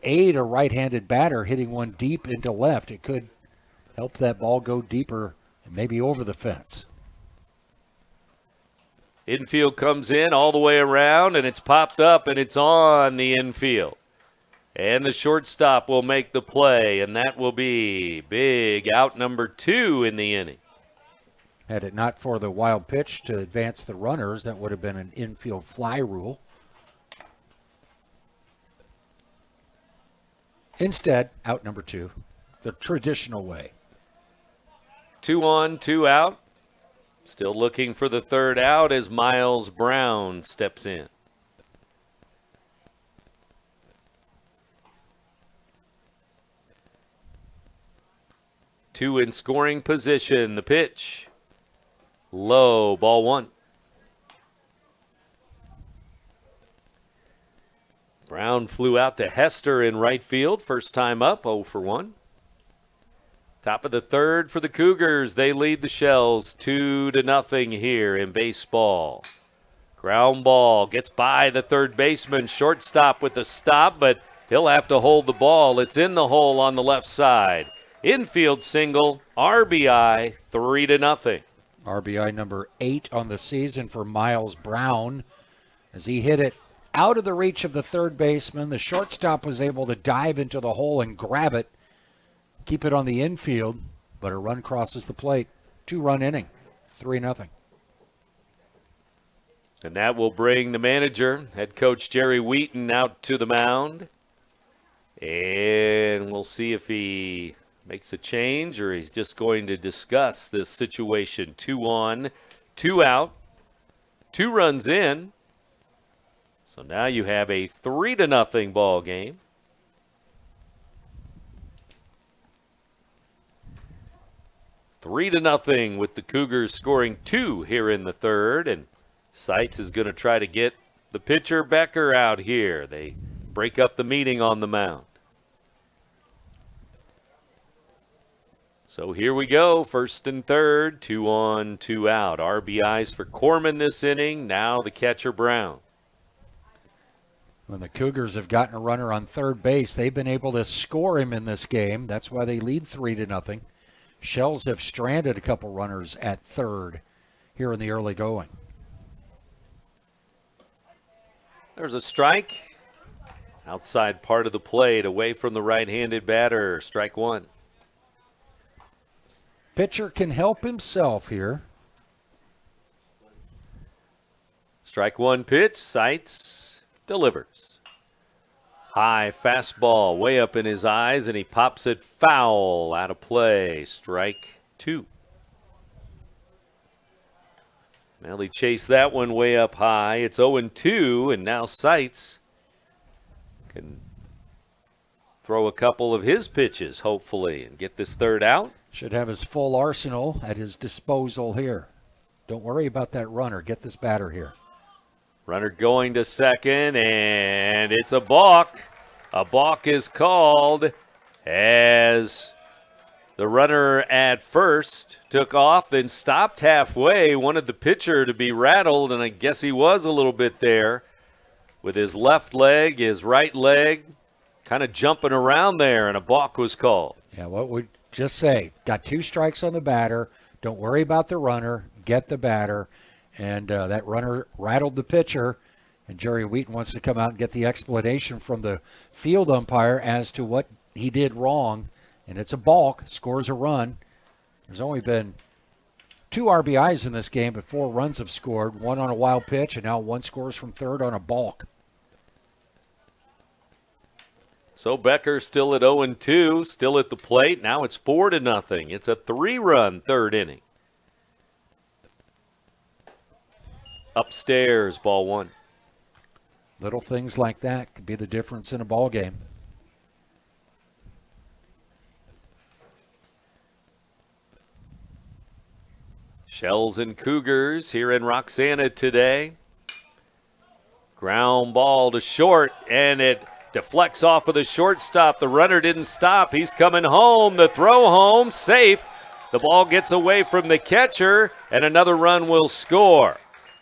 J: aid a right-handed batter hitting one deep into left. It could help that ball go deeper and maybe over the fence.
K: Infield comes in all the way around, and it's popped up, and it's on the infield. And the shortstop will make the play, and that will be big out number 2 in the inning.
J: Had it not for the wild pitch to advance the runners, that would have been an infield fly rule. Instead, out number 2, the traditional way.
K: 2 on, 2 out. Still looking for the third out as Miles Brown steps in. Two in scoring position. The pitch. Low, ball 1. Brown flew out to Hester in right field. First time up, 0 for 1. Top of the third for the Cougars. They lead the Shells 2-0 here in baseball. Ground ball gets by the third baseman. Shortstop with the stop, but he'll have to hold the ball. It's in the hole on the left side. Infield single, RBI, 3-0.
J: RBI number 8 on the season for Miles Brown as he hit it out of the reach of the third baseman. The shortstop was able to dive into the hole and grab it, keep it on the infield, but a run crosses the plate. 2-run inning, 3-0.
K: And that will bring the manager, head coach Jerry Wheaton, out to the mound. And we'll see if he makes a change or he's just going to discuss this situation. 2 on, 2 out, 2 runs in. So now you have a 3-0 ball game. Three to nothing with the Cougars scoring 2 here in the third, and Seitz is going to try to get the pitcher Becker out here. They break up the meeting on the mound. So here we go, first and third, 2 on, 2 out. RBIs for Corman this inning, now the catcher Brown.
J: When the Cougars have gotten a runner on third base, they've been able to score him in this game. That's why they lead 3-0. Shells have stranded a couple runners at third here in the early going.
K: There's a strike. Outside part of the plate, away from the right-handed batter. Strike 1.
J: Pitcher can help himself here.
K: Strike 1 pitch. Seitz delivers. High fastball way up in his eyes, and he pops it foul out of play. Strike 2. Well, he chased that one way up high. It's 0-2, and now Seitz can throw a couple of his pitches, hopefully, and get this third out.
J: Should have his full arsenal at his disposal here. Don't worry about that runner. Get this batter here.
K: Runner going to second, and it's a balk. A balk is called as the runner at first took off, then stopped halfway, wanted the pitcher to be rattled, and I guess he was a little bit there with his left leg, his right leg, kind of jumping around there, and a balk was called.
J: Yeah, what would just say, got 2 strikes on the batter. Don't worry about the runner. Get the batter. And that runner rattled the pitcher. And Jerry Wheaton wants to come out and get the explanation from the field umpire as to what he did wrong. And it's a balk, scores a run. There's only been 2 RBIs in this game, but 4 runs have scored. 1 on a wild pitch, and now 1 scores from third on a balk.
K: So Becker still at 0-2, still at the plate. Now it's 4-0. It's a 3-run third inning. Upstairs, ball 1.
J: Little things like that could be the difference in a ball game.
K: Shells and Cougars here in Roxana today. Ground ball to short, and it deflects off of the shortstop. The runner didn't stop. He's coming home. The throw home, safe. The ball gets away from the catcher, and another run will score.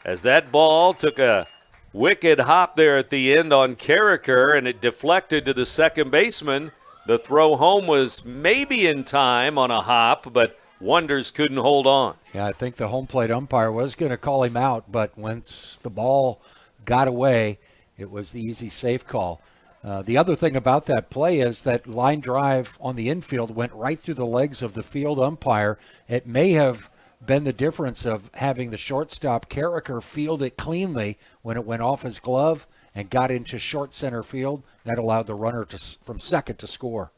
K: As that ball took a wicked hop there at the end on Carricker, and it deflected to the second baseman. The throw home was maybe in time on a hop, but Wonders couldn't hold on.
J: Yeah, I think the home plate umpire was going to call him out, but once the ball got away, it was the easy safe call. The other thing about that play is that line drive on the infield went right through the legs of the field umpire. It may have been the difference of having the shortstop Carricker field it cleanly when it went off his glove and got into short center field. That allowed the runner from second to score.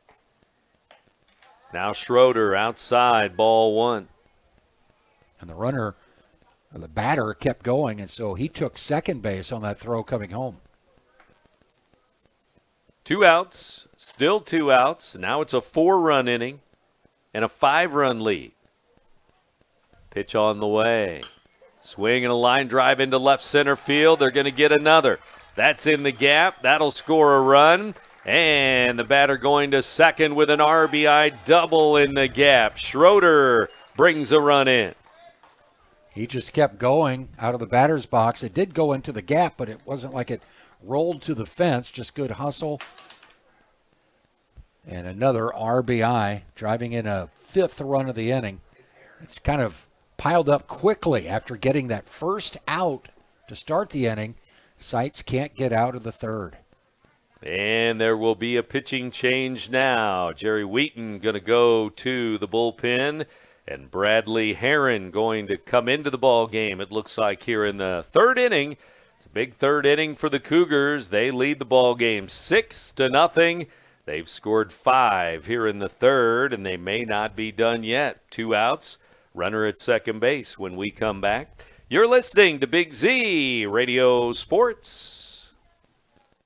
K: Now Schroeder outside, ball one.
J: And the batter kept going, and so he took second base on that throw coming home.
K: 2 outs, still 2 outs. Now it's a 4-run inning and a 5-run lead. Pitch on the way. Swing and a line drive into left center field. They're going to get another. That's in the gap. That'll score a run. And the batter going to second with an RBI double in the gap. Schroeder brings a run in.
J: He just kept going out of the batter's box. It did go into the gap, but it wasn't like it rolled to the fence. Just good hustle. And another RBI, driving in a 5th run of the inning. It's kind of piled up quickly after getting that first out to start the inning. Seitz can't get out of the 3rd.
K: And there will be a pitching change now. Jerry Wheaton going to go to the bullpen, and Bradley Herron going to come into the ball game, it looks like, here in the 3rd inning. It's a big 3rd inning for the Cougars. They lead the ball game 6-0. They've scored 5 here in the 3rd, and they may not be done yet. 2 outs, runner at second base when we come back. You're listening to Big Z Radio Sports.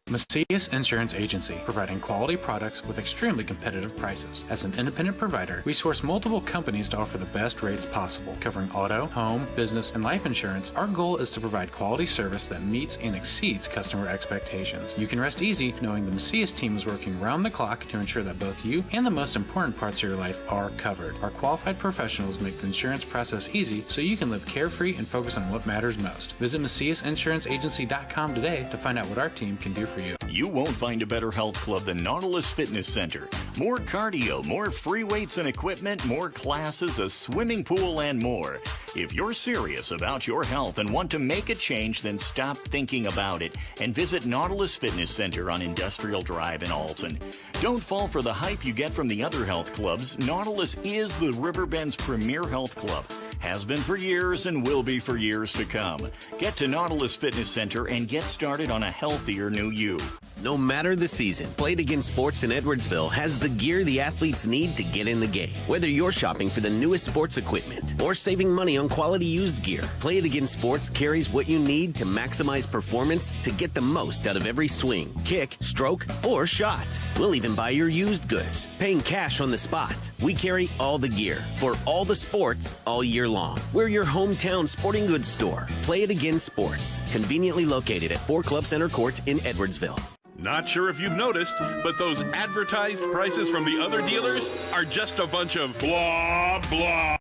B: Macias Insurance Agency, providing quality products with extremely competitive prices. As an independent provider, we source multiple companies to offer the best rates possible. Covering auto, home, business, and life insurance, our goal is to provide quality service that meets and exceeds customer expectations. You can rest easy knowing the Macias team is working round the clock to ensure that both you and the most important parts of your life are covered. Our qualified professionals make the insurance process easy so you can live carefree and focus on what matters most. Visit MaciasInsuranceAgency.com today to find out what our team can do for you.
P: You won't find a better health club than Nautilus Fitness Center. More cardio, more free weights and equipment, more classes, a swimming pool, and more. If you're serious about your health and want to make a change, then stop thinking about it and visit Nautilus Fitness Center on Industrial Drive in Alton. Don't fall for the hype you get from the other health clubs. Nautilus is the Riverbend's premier health club. Has been for years and will be for years to come. Get to Nautilus Fitness Center and get started on a healthier new you.
Q: No matter the season, Play It Again Sports in Edwardsville has the gear the athletes need to get in the game. Whether you're shopping for the newest sports equipment or saving money on quality used gear, Play It Again Sports carries what you need to maximize performance to get the most out of every swing, kick, stroke, or shot. We'll even buy your used goods, paying cash on the spot. We carry all the gear for all the sports all year long. We're your hometown sporting goods store. Play It Again Sports, conveniently located at 4 Club Center Court in Edwardsville.
S: Not sure if you've noticed, but those advertised prices from the other dealers are just a bunch of blah, blah,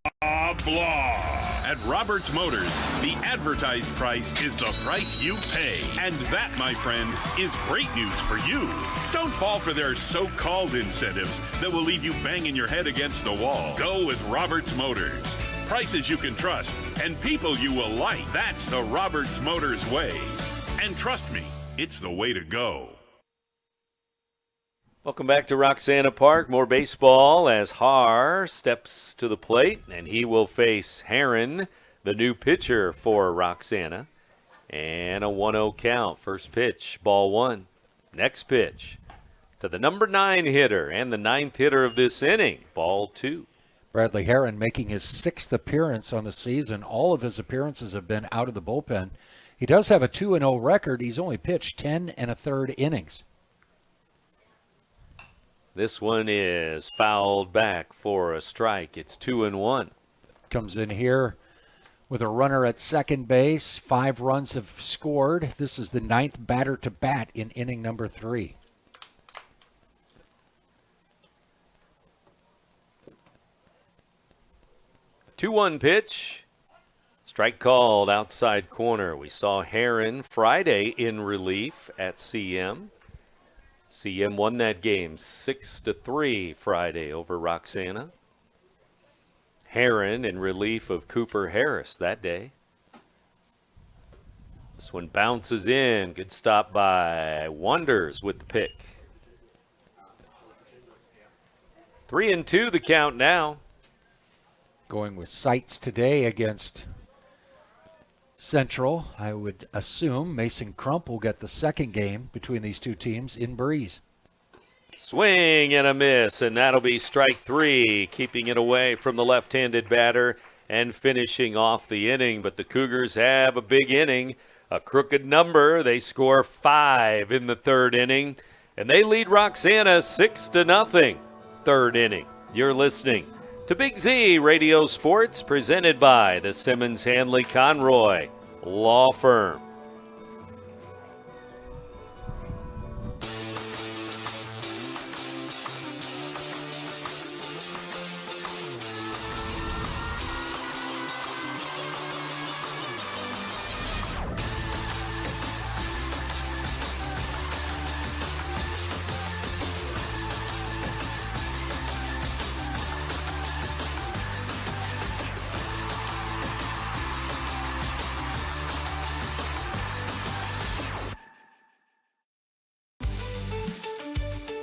S: blah. At Roberts Motors, the advertised price is the price you pay. And that, my friend, is great news for you. Don't fall for their so-called incentives that will leave you banging your head against the wall. Go with Roberts Motors. Prices you can trust and people you will like. That's the Roberts Motors way. And trust me, it's the way to go.
K: Welcome back to Roxana Park. More baseball as Haar steps to the plate, and he will face Herron, the new pitcher for Roxana. And a 1-0 count. First pitch, ball 1. Next pitch to the number 9 hitter and the 9th hitter of this inning, ball 2.
J: Bradley Herron making his 6th appearance on the season. All of his appearances have been out of the bullpen. He does have a 2-0 record. He's only pitched 10 1/3 innings.
K: This one is fouled back for a strike. It's 2-1.
J: Comes in here with a runner at second base. 5 runs have scored. This is the 9th batter to bat in inning number 3.
K: Two-one pitch. Strike called outside corner. We saw Herron Friday in relief at CM. CM won that game 6-3 Friday over Roxana. Herron in relief of Cooper Harris that day. This one bounces in. Good stop by Wonders with the pick. 3-2 the count now.
J: Going with Sights today against Central. I would assume Mason Crump will get the second game between these two teams in Breese.
K: Swing and a miss, and that'll be strike 3, keeping it away from the left-handed batter and finishing off the inning. But the Cougars have a big inning, a crooked number. They score 5 in the third inning, and they lead Roxana 6-0. Third inning. You're listening to Big Z Radio Sports, presented by the Simmons Hanley Conroy Law Firm.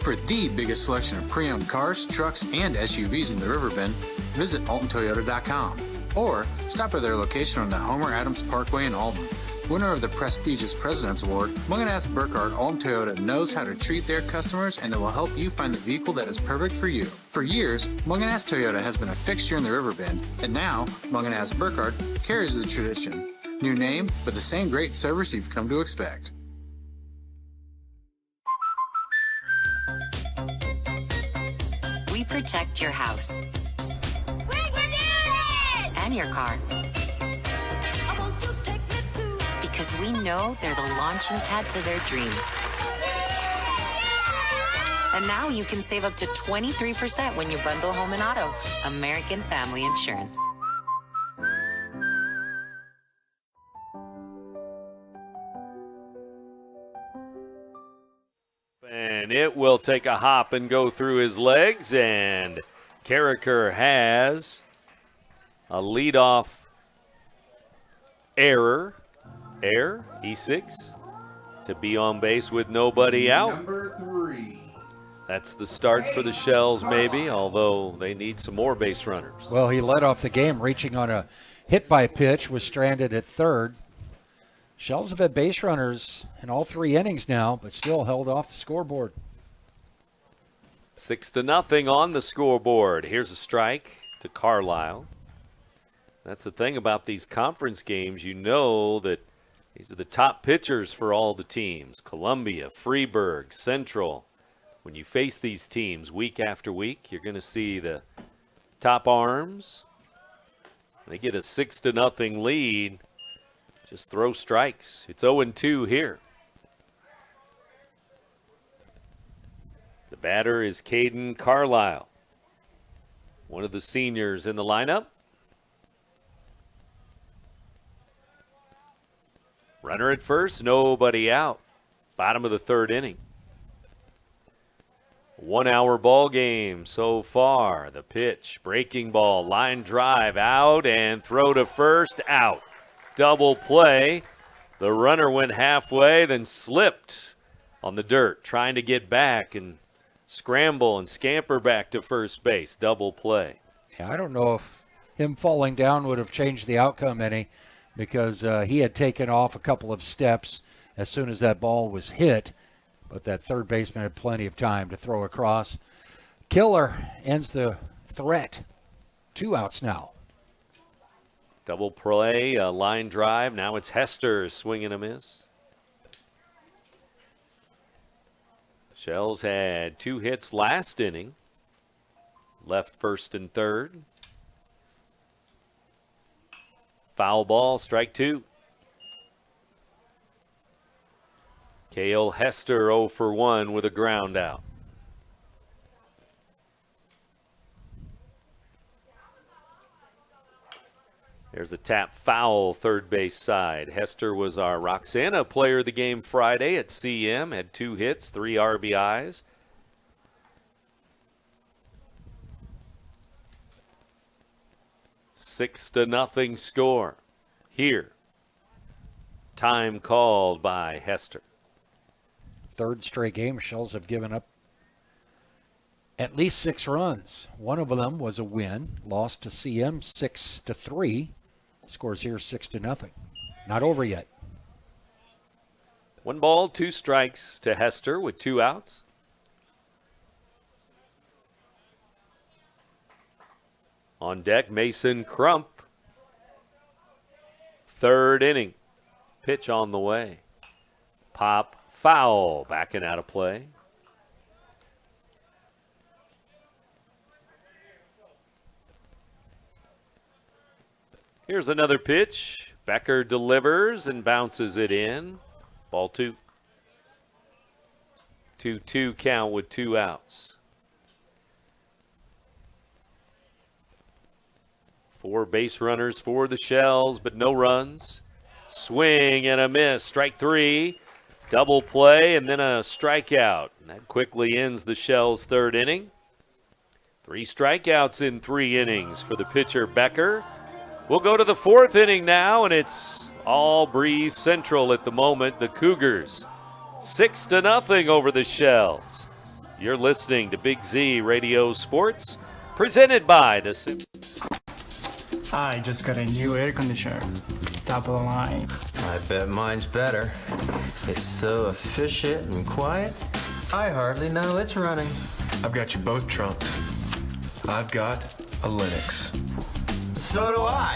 B: For the biggest selection of pre-owned cars, trucks, and SUVs in the Riverbend, visit AltonToyota.com or stop by their location on the Homer Adams Parkway in Alton. Winner of the prestigious President's Award, Munganats Burkhardt Alton Toyota knows how to treat their customers, and they will help you find the vehicle that is perfect for you. For years, Munganats Toyota has been a fixture in the Riverbend, and now Munganats Burkhardt carries the tradition. New name, but the same great service you've come to expect.
C: We protect your house and your car. Because we know they're the launching pad to their dreams. And now you can save up to 23% when you bundle home and auto. American Family Insurance.
K: And it will take a hop and go through his legs, and Carricker has a leadoff error, E6, to be on base with nobody out.
R: Number 3.
K: That's the start for the Shells, maybe, although they need some more base runners.
J: Well, he led off the game reaching on a hit by pitch, was stranded at third. Shells have had base runners in all 3 innings now, but still held off the scoreboard.
K: 6-0 on the scoreboard. Here's a strike to Carlisle. That's the thing about these conference games. You know that these are the top pitchers for all the teams. Columbia, Freeburg, Central. When you face these teams week after week, you're going to see the top arms. They get a 6-0 lead. Just throw strikes. It's 0-2 here. The batter is Caden Carlisle, one of the seniors in the lineup. Runner at first, nobody out. Bottom of the third inning. 1 hour ball game so far. The pitch, breaking ball, line drive, out, and throw to first, out. Double play. The runner went halfway, then slipped on the dirt, trying to get back and scramble and scamper back to first base. Double play.
J: Yeah, I don't know if him falling down would have changed the outcome any, because he had taken off a couple of steps as soon as that ball was hit, but that third baseman had plenty of time to throw across. Killer ends the threat. 2 outs now.
K: Double play, a line drive. Now it's Hester swinging a miss. Shells had 2 hits last inning. Left first and third. Foul ball, strike 2. Cale Hester 0 for 1 with a ground out. There's a tap foul, third base side. Hester was our Roxana player of the game Friday at CM. Had 2 hits, 3 RBIs. Six to nothing score here. Time called by Hester.
J: Third straight game, Shells have given up at least 6 runs. One of them was a win, lost to CM 6-3. Scores here 6-0. Not over yet.
K: 1 ball, 2 strikes to Hester with 2 outs. On deck, Mason Crump. 3rd inning. Pitch on the way. Pop, foul, backing out of play. Here's another pitch. Becker delivers and bounces it in. Ball 2. 2-2 count with 2 outs. 4 base runners for the Shells, but no runs. Swing and a miss. Strike 3. Double play and then a strikeout. That quickly ends the Shells' 3rd inning. 3 strikeouts in 3 innings for the pitcher Becker. We'll go to the 4th inning now, and it's all Breese Central at the moment. The Cougars 6-0 over the Shells. You're listening to Big Z Radio Sports, presented by the...
D: I just got a new air conditioner. Top of the line.
E: I bet mine's better. It's so efficient and quiet, I hardly know it's running.
F: I've got you both trunked. I've got a Linux.
E: So do I.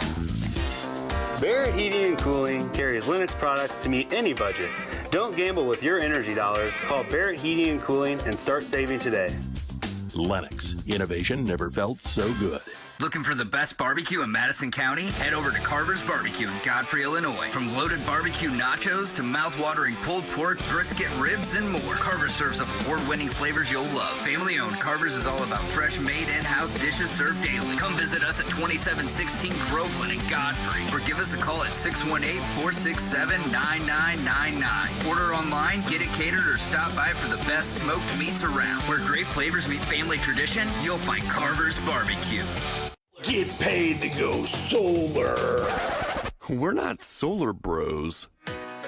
G: Barrett Heating and Cooling carries Linux products to meet any budget. Don't gamble with your energy dollars. Call Barrett Heating and Cooling and start saving today.
H: Lennox. Innovation never felt so good.
L: Looking for the best barbecue in Madison County? Head over to Carver's Barbecue in Godfrey, Illinois. From loaded barbecue nachos to mouth-watering pulled pork, brisket, ribs, and more, Carver's serves up award-winning flavors you'll love. Family-owned, Carver's is all about fresh-made in-house dishes served daily. Come visit us at 2716 Groveland in Godfrey, or give us a call at 618-467-9999. Order online, get it catered, or stop by for the best smoked meats around. Where great flavors meet family tradition, you'll find Carver's Barbecue.
M: Get paid to go solar.
N: We're not solar bros.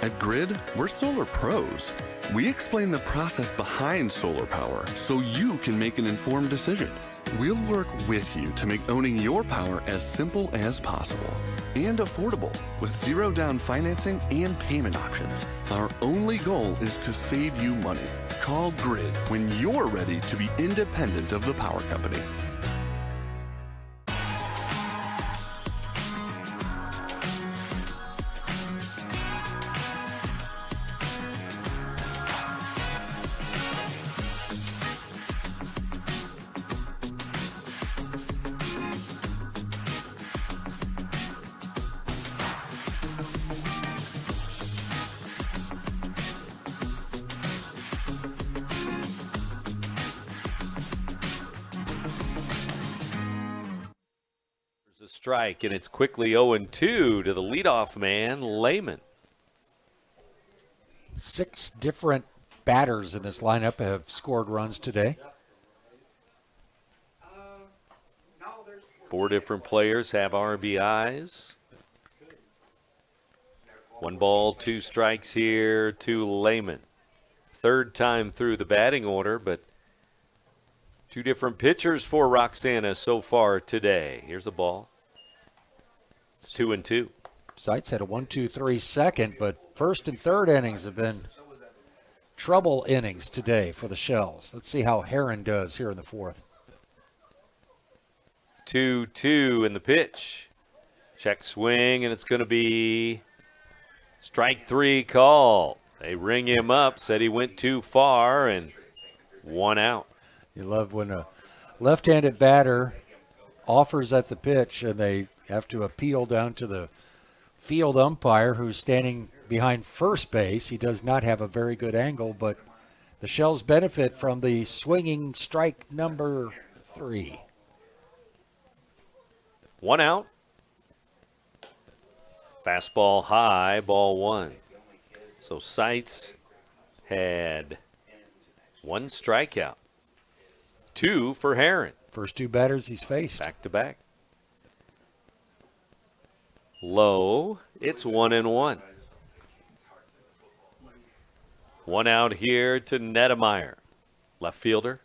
N: At Grid, we're solar pros. We explain the process behind solar power so you can make an informed decision. We'll work with you to make owning your power as simple as possible and affordable with zero down financing and payment options. Our only goal is to save you money. Call Grid when you're ready to be independent of the power company.
K: Strike, and it's quickly 0-2 to the leadoff man, Lehman.
J: 6 different batters in this lineup have scored runs today.
K: 4 different players have RBIs. 1 ball, 2 strikes here to Lehman. 3rd time through the batting order, but 2 different pitchers for Roxana so far today. Here's a ball. It's 2-2.
J: Seitz had a 1-2-3 second, but 1st and 3rd innings have been trouble innings today for the Shells. Let's see how Heron does here in the 4th.
K: 2-2 in the pitch. Check swing, and it's going to be strike 3 call. They ring him up, said he went too far, and 1 out.
J: You love when a left-handed batter offers at the pitch and they have to appeal down to the field umpire who's standing behind first base. He does not have a very good angle, but the Shells benefit from the swinging strike number 3.
K: 1 out. Fastball high, ball 1. So Seitz had 1 strikeout. 2 for Heron.
J: First 2 batters he's faced.
K: Back to back. Low. It's 1-1. 1 out here to Nedemeyer. Left fielder.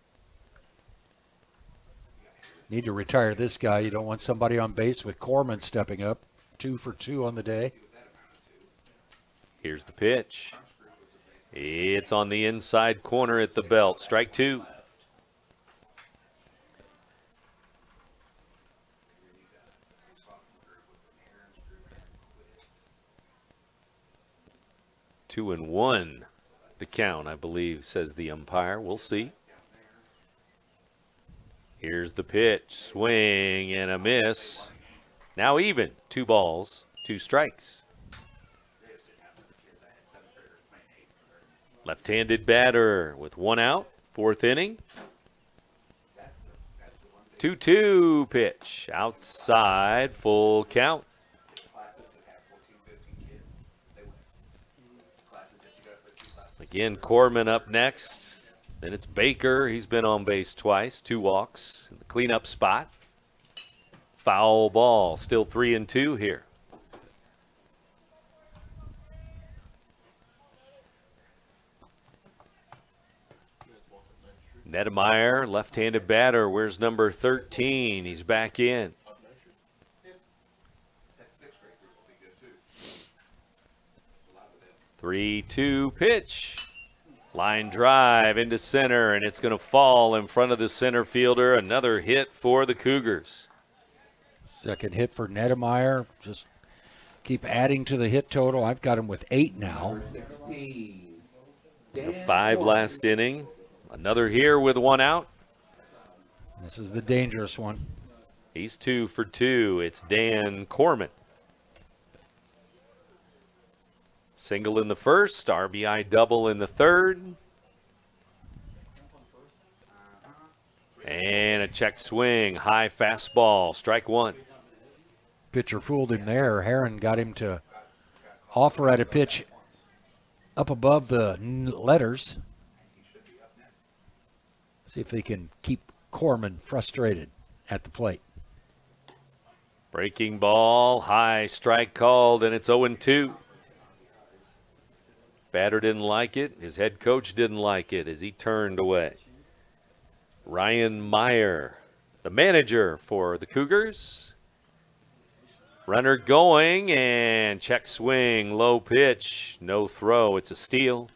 J: Need to retire this guy. You don't want somebody on base with Corman stepping up. 2 for 2 on the day.
K: Here's the pitch. It's on the inside corner at the belt. Strike 2. Two and one, the count, I believe, says the umpire. We'll see. Here's the pitch. Swing and a miss. Now even. 2 balls, 2 strikes. Left-handed batter with 1 out. 4th inning. 2-2 pitch. Outside, full count. Again, Corman up next. Then it's Baker. He's been on base twice. 2 walks in the cleanup spot. Foul ball. Still 3-2 here. Nedemeyer, left-handed batter. Where's number 13? He's back in. Three-two pitch. Line drive into center, and it's going to fall in front of the center fielder. Another hit for the Cougars.
J: Second hit for Nedemeyer. Just keep adding to the hit total. I've got him with 8 now.
K: 5 last inning. Another here with 1 out.
J: This is the dangerous one.
K: He's 2 for 2. It's Dan Corman. Single in the first, RBI double in the third. And a check swing, high fastball, strike 1.
J: Pitcher fooled him there. Heron got him to offer at a pitch up above the letters. See if they can keep Corman frustrated at the plate.
K: Breaking ball, high strike called, and it's 0-2. Batter didn't like it. His head coach didn't like it as he turned away. Ryan Meyer, the manager for the Cougars. Runner going, and check swing, low pitch, no throw. It's a steal.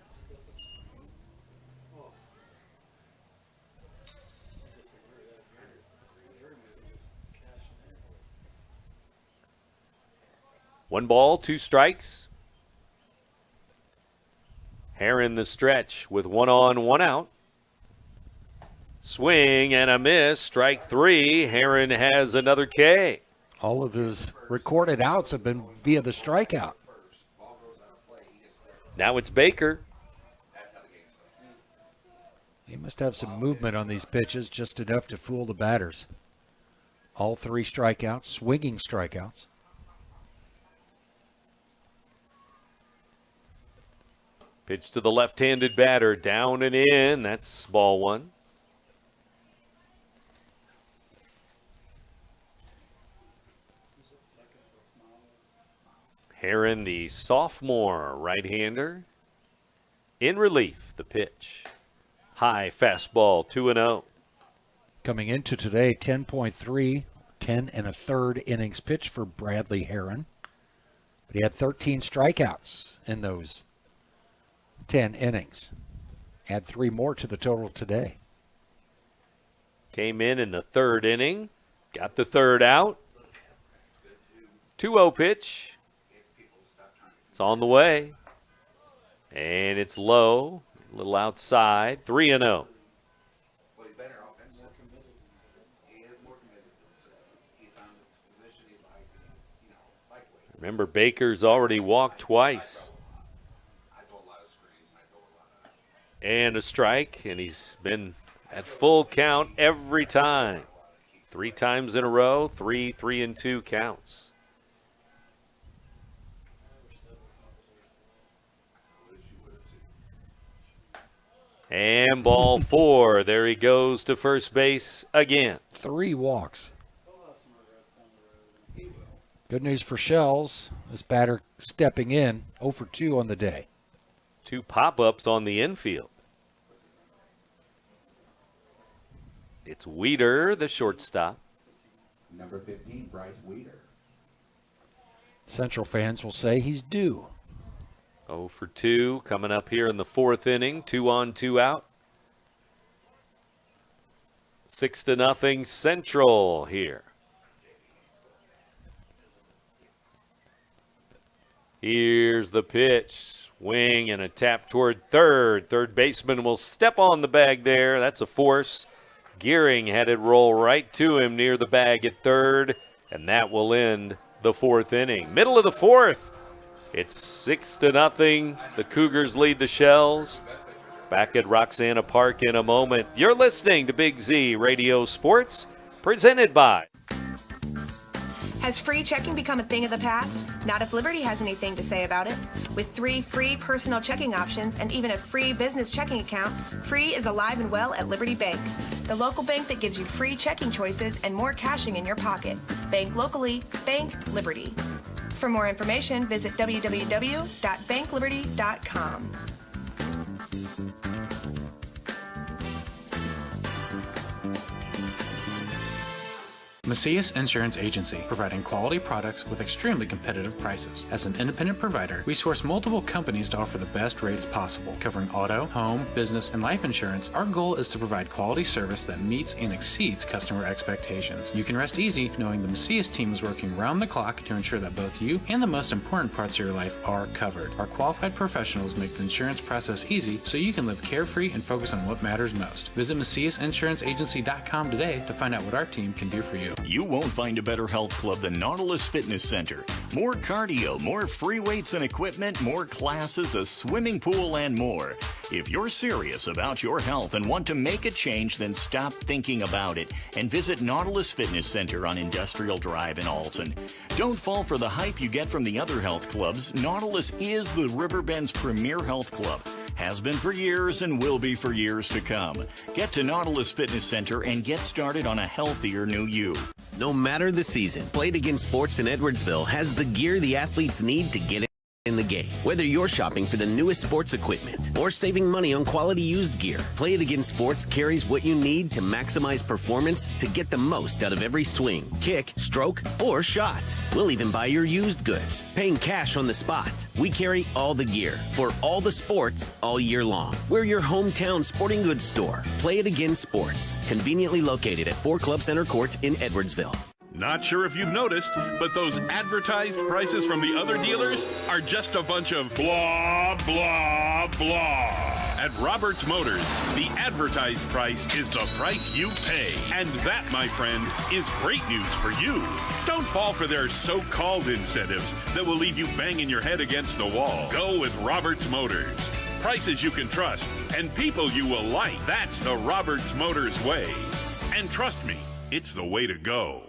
K: One ball, 2 strikes. Heron the stretch with 1 on, 1 out. Swing and a miss. Strike 3. Heron has another K.
J: All of his recorded outs have been via the strikeout.
K: Now it's Baker.
J: He must have some movement on these pitches, just enough to fool the batters. All 3 strikeouts, swinging strikeouts.
K: Pitch to the left-handed batter, down and in. That's ball 1. Heron, the sophomore right-hander. In relief, the pitch. High fastball, 2-0.
J: Coming into today, 10.3, 10 1/3 innings pitched for Bradley Heron. But he had 13 strikeouts in those 10 innings. Add 3 more to the total today.
K: Came in the 3rd inning. Got the 3rd out. 2-0 pitch. It's on the way. And it's low. A little outside. 3-0. Remember, Baker's already walked twice. And a strike, and he's been at full count every time. 3 times in a row, 3-2 counts. And ball 4. There he goes to first base again.
J: 3 walks. Good news for Shells. This batter stepping in, 0 for 2 on the day.
K: 2 pop-ups on the infield. It's Weeder, the shortstop.
R: Number 15, Bryce Weeder.
J: Central fans will say he's due.
K: 0 for 2 coming up here in the fourth inning. 2 on, 2 out. 6-0 Central here. Here's the pitch. Swing and a tap toward third. Third baseman will step on the bag there. That's a force. Gearing had it roll right to him near the bag at third, and that will end the fourth inning. Middle of the fourth. It's 6-0. The Cougars lead the Shells. Back at Roxana Park in a moment. You're listening to Big Z Radio Sports, presented by.
O: Has free checking become a thing of the past? Not if Liberty has anything to say about it. With 3 free personal checking options and even a free business checking account, free is alive and well at Liberty Bank, the local bank that gives you free checking choices and more cashing in your pocket. Bank locally, bank Liberty. For more information, visit www.bankliberty.com.
B: Macias Insurance Agency, providing quality products with extremely competitive prices. As an independent provider, we source multiple companies to offer the best rates possible. Covering auto, home, business, and life insurance, our goal is to provide quality service that meets and exceeds customer expectations. You can rest easy knowing the Macias team is working round the clock to ensure that both you and the most important parts of your life are covered. Our qualified professionals make the insurance process easy so you can live carefree and focus on what matters most. Visit MaciasInsuranceAgency.com today to find out what our team can do for you.
P: You won't find a better health club than Nautilus Fitness Center. More cardio, more free weights and equipment, more classes, a swimming pool, and more. If you're serious about your health and want to make a change, then stop thinking about it and visit Nautilus Fitness Center on Industrial Drive in Alton. Don't fall for the hype you get from the other health clubs. Nautilus is the Riverbend's premier health club. Has been for years and will be for years to come. Get to Nautilus Fitness Center and get started on a healthier new you.
Q: No matter the season, Played Again Sports in Edwardsville has the gear the athletes need to get in the game. Whether you're shopping for the newest sports equipment or saving money on quality used gear, Play It Again Sports carries what you need to maximize performance to get the most out of every swing, kick, stroke, or shot. We'll even buy your used goods, paying cash on the spot. We carry all the gear for all the sports all year long. We're your hometown sporting goods store. Play It Again Sports, conveniently located at 4 Club Center Court in Edwardsville.
S: Not sure if you've noticed, but those advertised prices from the other dealers are just a bunch of blah, blah, blah. At Roberts Motors, the advertised price is the price you pay. And that, my friend, is great news for you. Don't fall for their so-called incentives that will leave you banging your head against the wall. Go with Roberts Motors. Prices you can trust and people you will like. That's the Roberts Motors way. And trust me, it's the way to go.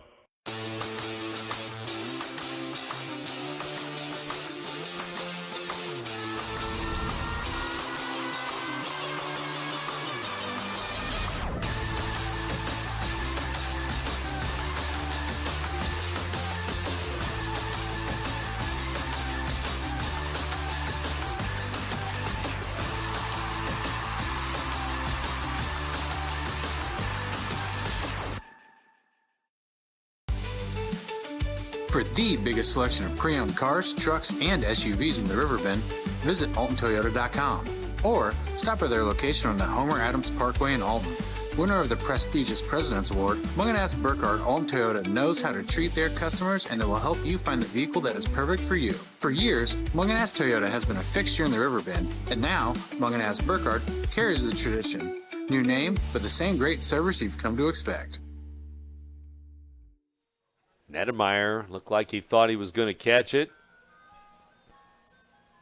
B: For the biggest selection of pre-owned cars, trucks, and SUVs in the Riverbend, visit AltonToyota.com or stop by their location on the Homer Adams Parkway in Alton. Winner of the prestigious President's Award, Munganats Burkhardt Alton Toyota knows how to treat their customers, and they will help you find the vehicle that is perfect for you. For years, Munganats Toyota has been a fixture in the Riverbend, and now Munganats Burkhardt carries the tradition. New name, but the same great service you've come to expect.
K: Nedemeyer looked like he thought he was going to catch it,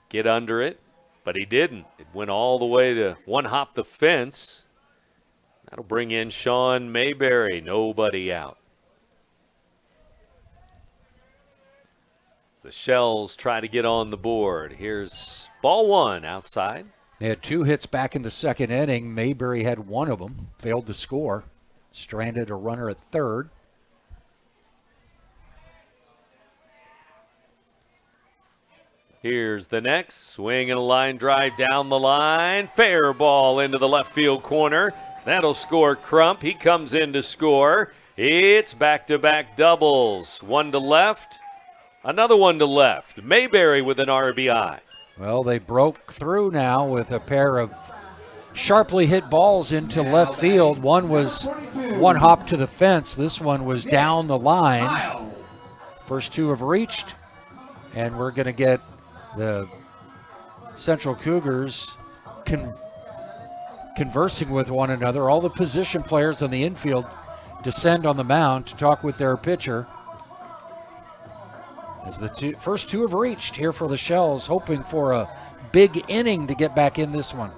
K: get under it, but he didn't. It went all the way to one hop the fence. That'll bring in Sean Mayberry. Nobody out. As the Shells try to get on the board. Here's ball one outside.
J: They had 2 hits back in the second inning. Mayberry had one of them, failed to score. Stranded a runner at third.
K: Here's the next. Swing and a line drive down the line. Fair ball into the left field corner. That'll score Crump. He comes in to score. It's back-to-back doubles. One to left, another one to left. Mayberry with an RBI.
J: Well, they broke through now with a pair of sharply hit balls into left field. One was one hop to the fence. This one was down the line. First two have reached, and we're going to get the Central Cougars conversing with one another. All the position players on the infield descend on the mound to talk with their pitcher. As the first two have reached here for the Shells, hoping for a big inning to get back in this one.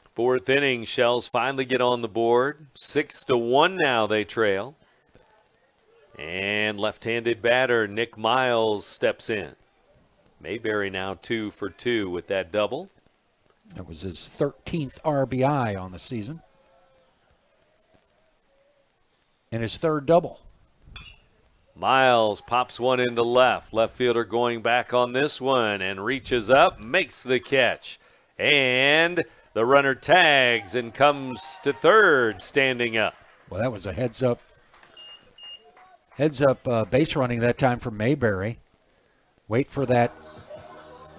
K: Fourth inning, Shells finally get on the board. 6-1 now they trail. And left-handed batter Nick Miles steps in. Mayberry now 2 for 2 with that double.
J: That was his 13th RBI on the season. And his third double.
K: Miles pops one into left. Left fielder going back on this one and reaches up, makes the catch. And the runner tags and comes to third, standing up.
J: Well, that was a heads-up base running that time from Mayberry. Wait for that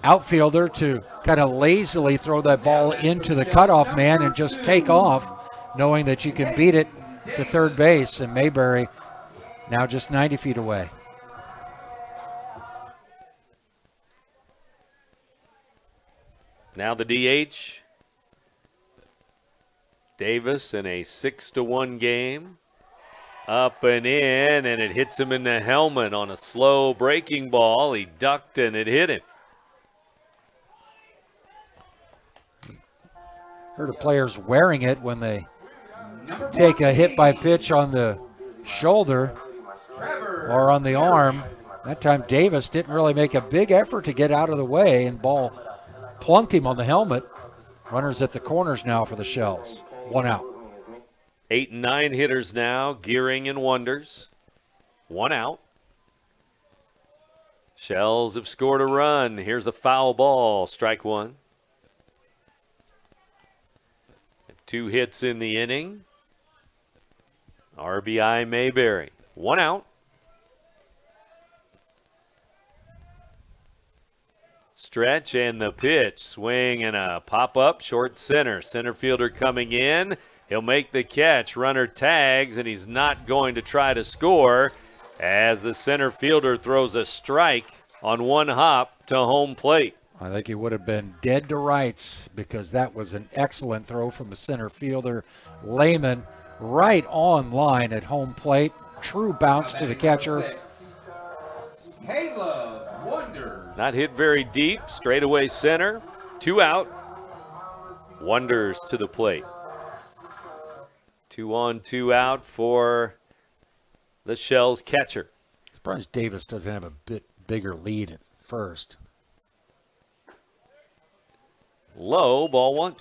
J: outfielder to kind of lazily throw that ball into the cutoff man and just take off, knowing that you can beat it to third base. And Mayberry now just 90 feet away.
K: Now the DH. Davis in a 6-1 game. Up and in, and it hits him in the helmet on a slow breaking ball. He ducked and it hit him.
J: Heard of players wearing it when they take a hit by pitch on the shoulder or on the arm. That time Davis didn't really make a big effort to get out of the way, and ball plunked him on the helmet. Runners at the corners now for the Shells. One out.
K: 8 and 9 hitters now, Gearing and Wonders. One out. Shells have scored a run. Here's a foul ball, strike one. 2 hits in the inning. RBI Mayberry. One out. Stretch and the pitch. Swing and a pop-up, short center. Center fielder coming in. He'll make the catch. Runner tags, and he's not going to try to score as the center fielder throws a strike on one hop to home plate.
J: I think he would have been dead to rights because that was an excellent throw from the center fielder, Lehman, right on line at home plate. True bounce to the catcher.
R: Caleb Wonders.
K: Not hit very deep. Straightaway center. 2 out. Wonders to the plate. 2 on, 2 out for the Shells catcher.
J: Surprised Davis doesn't have a bit bigger lead at first.
K: Low, ball one.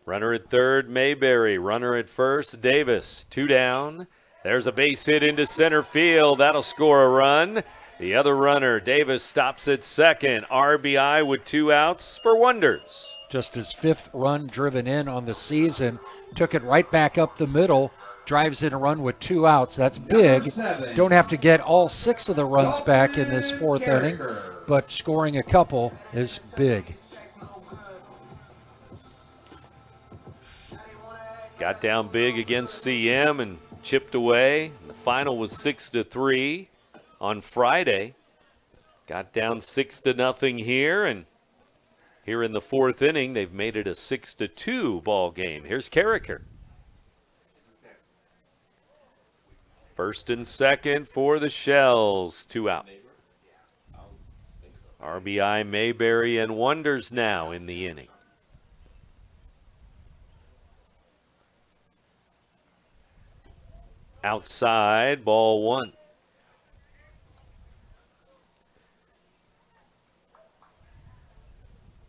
K: Runner at third, Mayberry. Runner at first, Davis. 2 down. There's a base hit into center field. That'll score a run. The other runner, Davis, stops at second. RBI with 2 outs for Wonders.
J: Just his 5th run driven in on the season. Took it right back up the middle. Drives in a run with 2 outs. That's big. Don't have to get all 6 of the runs back in this 4th inning, but scoring a couple is big.
K: Got down big against CM and chipped away. The final was 6-3 on Friday. Got down 6-0 here, and here in the 4th inning, they've made it a 6-2 ball game. Here's Carricker. First and second for the Shells. 2 out. RBI Mayberry and Wonders now in the inning. Outside, ball one.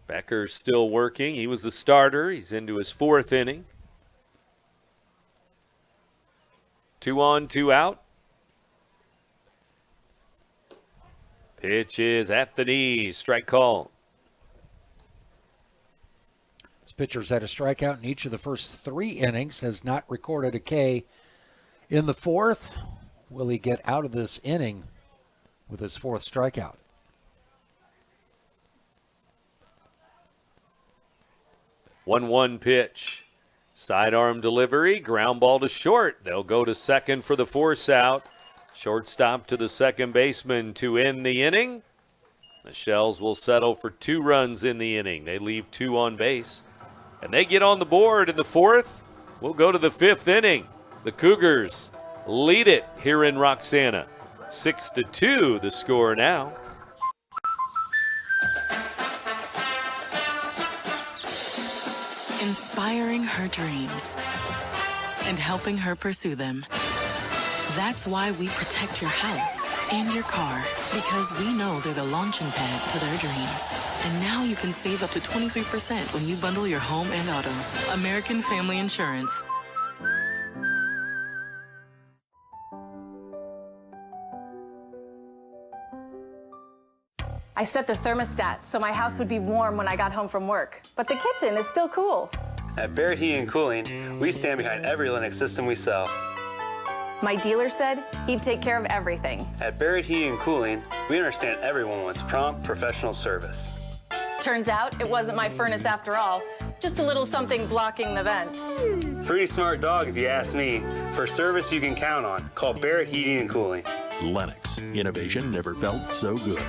K: Becker's still working. He was the starter. He's into his 4th inning. 2 on, 2 out. Pitch is at the knees. Strike call.
J: This pitcher's had a strikeout in each of the first 3 innings, has not recorded a K in the 4th. Will he get out of this inning with his 4th strikeout?
K: One pitch. Sidearm delivery, ground ball to short. They'll go to second for the force out. Shortstop to the second baseman to end the inning. The Shells will settle for 2 runs in the inning. They leave 2 on base. And they get on the board in the 4th. We'll go to the 5th inning. The Cougars lead it here in Roxana. 6-2 the score now.
T: Inspiring her dreams and helping her pursue them. That's why we protect your house and your car, because we know they're the launching pad to their dreams. And now you can save up to 23% when you bundle your home and auto. American Family Insurance.
U: I set the thermostat so my house would be warm when I got home from work, but the kitchen is still cool.
G: At Barrett Heating and Cooling, we stand behind every Lennox system we sell.
U: My dealer said he'd take care of everything.
G: At Barrett Heating and Cooling, we understand everyone wants prompt, professional service.
U: Turns out it wasn't my furnace after all, just a little something blocking the vent.
G: Pretty smart dog if you ask me. For service you can count on, call Barrett Heating and Cooling.
H: Lennox. Innovation never felt so good.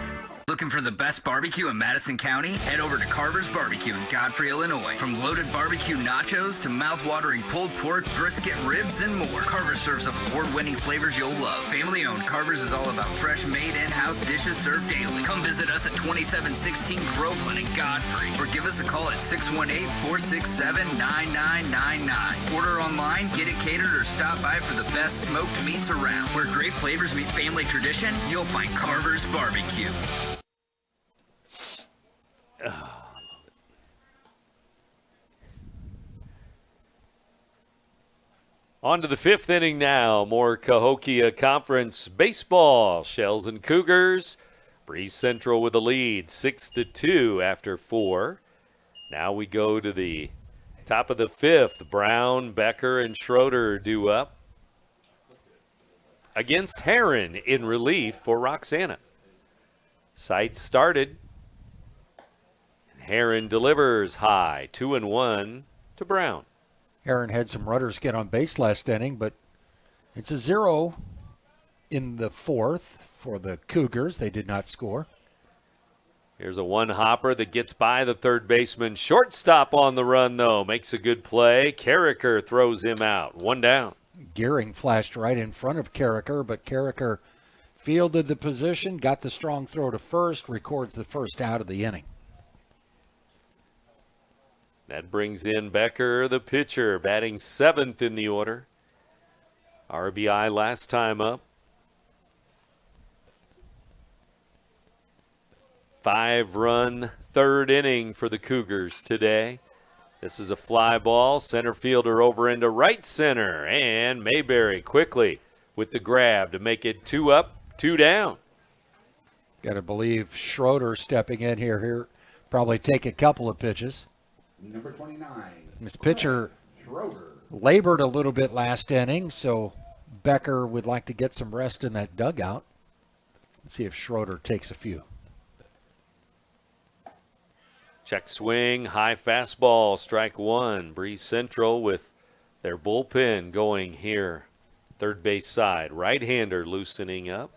L: Looking for the best barbecue in Madison County? Head over to Carver's Barbecue in Godfrey, Illinois. From loaded barbecue nachos to mouth-watering pulled pork, brisket, ribs, and more, Carver's serves up award-winning flavors you'll love. Family-owned, Carver's is all about fresh, made in-house dishes served daily. Come visit us at 2716 Groveland in Godfrey, or give us a call at 618-467-9999. Order online, get it catered, or stop by for the best smoked meats around. Where great flavors meet family tradition, you'll find Carver's Barbecue.
K: On to the 5th inning now. More Cahokia Conference baseball. Shells and Cougars. Breese Central with the lead, 6-2 after 4. Now we go to the top of the 5th. Brown, Becker, and Schroeder due up against Heron in relief for Roxana. Sights started. Heron delivers high, 2-1 to Brown.
J: Heron had some runners get on base last inning, but it's a 0 in the 4th for the Cougars. They did not score.
K: Here's a one-hopper that gets by the third baseman. Shortstop on the run, though. Makes a good play. Carricker throws him out. 1 down.
J: Gearing flashed right in front of Carricker, but Carricker fielded the position, got the strong throw to first, records the first out of the inning.
K: That brings in Becker, the pitcher, batting 7th in the order. RBI last time up. 5-run 3rd inning for the Cougars today. This is a fly ball. Center fielder over into right center. And Mayberry quickly with the grab to make it 2 up, 2 down.
J: Got to believe Schroeder stepping in here probably take a couple of pitches.
R: Number 29.
J: This pitcher
R: Schroeder
J: labored a little bit last inning, so Becker would like to get some rest in that dugout. Let's see if Schroeder takes a few.
K: Check swing, high fastball, strike 1. Breese Central with their bullpen going here. Third base side, right-hander loosening up.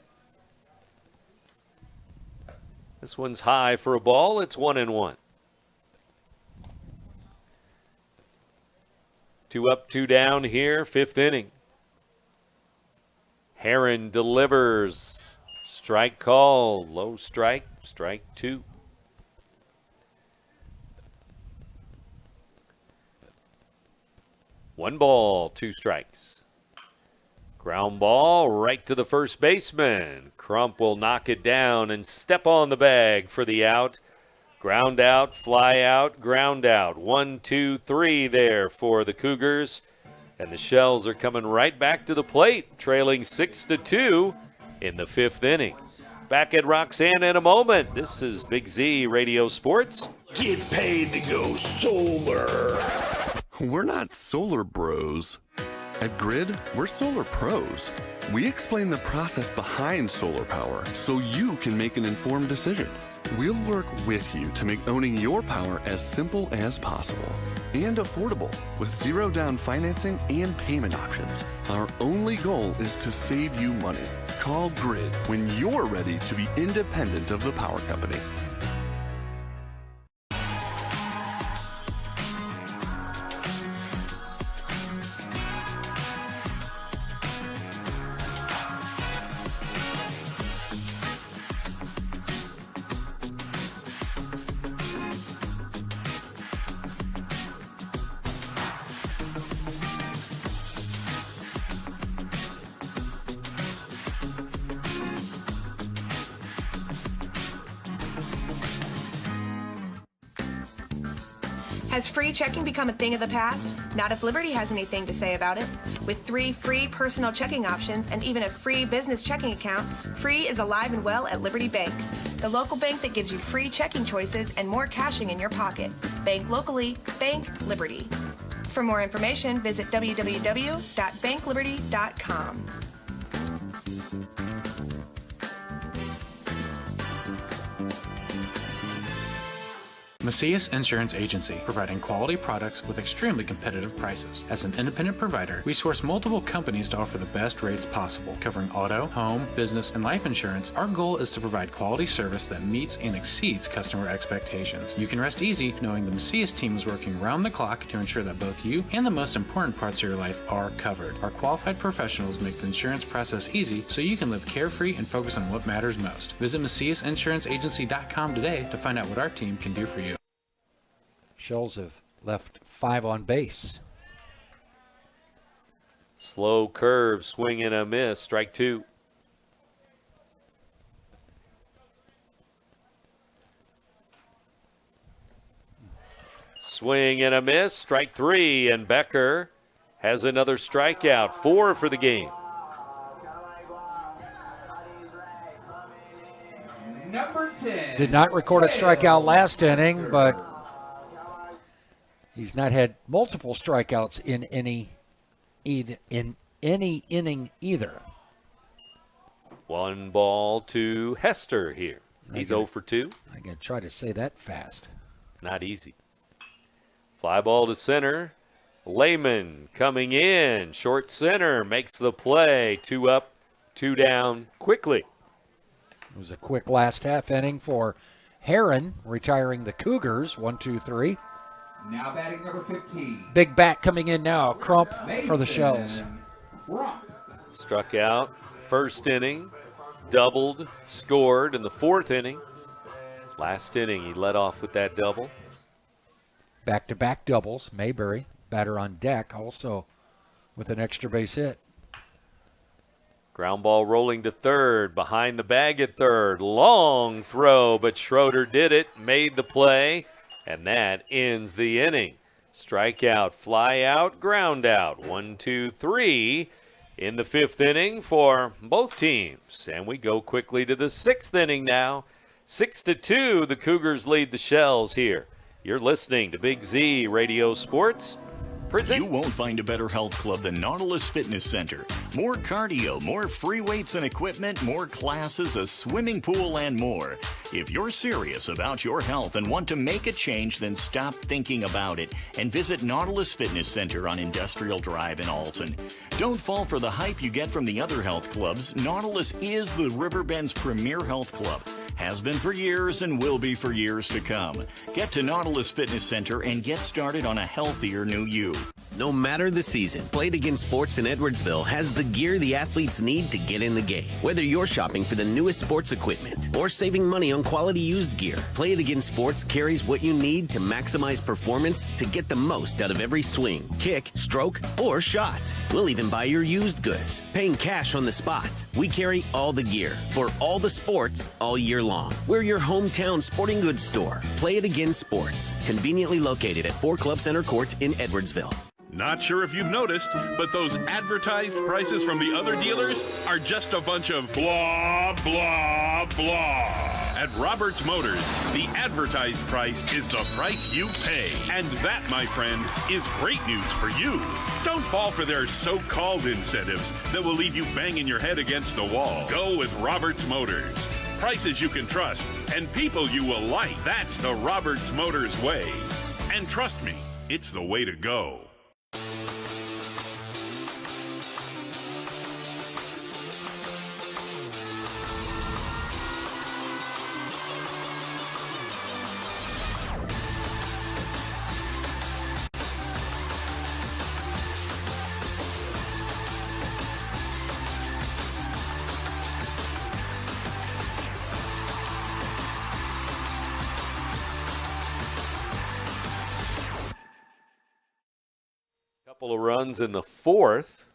K: This one's high for a ball. It's 1-1. 2 up, 2 down here, 5th inning. Heron delivers. Strike called. Low strike, strike 2. One ball, 2 strikes. Ground ball right to the first baseman. Crump will knock it down and step on the bag for the out. Ground out, fly out, ground out. 1, 2, 3 there for the Cougars. And the Shells are coming right back to the plate, trailing 6-2 in the 5th inning. Back at Roxana in a moment. This is Big Z Radio Sports.
M: Get paid to go solar.
N: We're not solar bros. At Grid, we're solar pros. We explain the process behind solar power so you can make an informed decision. We'll work with you to make owning your power as simple as possible and affordable with zero down financing and payment options. Our only goal is to save you money. Call Grid when you're ready to be independent of the power company.
O: Has free checking become a thing of the past? Not if Liberty has anything to say about it. With 3 free personal checking options and even a free business checking account, free is alive and well at Liberty Bank, the local bank that gives you free checking choices and more cashing in your pocket. Bank locally, bank Liberty. For more information, visit www.bankliberty.com.
B: Macias Insurance Agency, providing quality products with extremely competitive prices. As an independent provider, we source multiple companies to offer the best rates possible. Covering auto, home, business, and life insurance, our goal is to provide quality service that meets and exceeds customer expectations. You can rest easy knowing the Macias team is working round the clock to ensure that both you and the most important parts of your life are covered. Our qualified professionals make the insurance process easy so you can live carefree and focus on what matters most. Visit MaciasInsuranceAgency.com today to find out what our team can do for you.
J: Shells have left 5 on base.
K: Slow curve, swing and a miss, strike 2. Swing and a miss, strike 3, and Becker has another strikeout, 4 for the game.
R: Number 10.
J: Did not record a strikeout last inning, but he's not had multiple strikeouts in any inning either.
K: 1 ball to Hester here. He's 0 for 2.
J: I got to try to say that fast.
K: Not easy. Fly ball to center. Lehman coming in. Short center makes the play. 2 up, 2 down quickly.
J: It was a quick last half inning for Heron, retiring the Cougars. 1-2-3.
R: Now batting number 15.
J: Big bat coming in now. Crump for the Shells.
K: Struck out first inning, doubled, scored in the 4th inning. Last inning, he led off with that double.
J: Back-to-back doubles. Mayberry, batter on deck, also with an extra base hit.
K: Ground ball rolling to third, behind the bag at third. Long throw, but Schroeder did it, made the play, and that ends the inning. Strikeout, fly out, ground out. 1-2-3 in the 5th inning for both teams. And we go quickly to the 6th inning now. 6-2, the Cougars lead the Shells here. You're listening to Big Z Radio Sports.
P: You won't find a better health club than Nautilus Fitness Center. More cardio, more free weights and equipment, more classes, a swimming pool, and more. If you're serious about your health and want to make a change, then stop thinking about it and visit Nautilus Fitness Center on Industrial Drive in Alton. Don't fall for the hype you get from the other health clubs. Nautilus is the Riverbend's premier health club. Has been for years and will be for years to come. Get to Nautilus Fitness Center and get started on a healthier new you.
Q: No matter the season, Play It Again Sports in Edwardsville has the gear the athletes need to get in the game. Whether you're shopping for the newest sports equipment or saving money on quality used gear, Play It Again Sports carries what you need to maximize performance to get the most out of every swing, kick, stroke, or shot. We'll even buy your used goods, paying cash on the spot. We carry all the gear for all the sports all year long. We're your hometown sporting goods store. Play It Again Sports, conveniently located at 4 Club Center Court in Edwardsville.
S: Not sure if you've noticed, but those advertised prices from the other dealers are just a bunch of blah, blah, blah. At Roberts Motors, the advertised price is the price you pay. And that, my friend, is great news for you. Don't fall for their so-called incentives that will leave you banging your head against the wall. Go with Roberts Motors. Prices you can trust and people you will like. That's the Roberts Motors way. And trust me, it's the way to go.
K: Couple of runs in the fourth.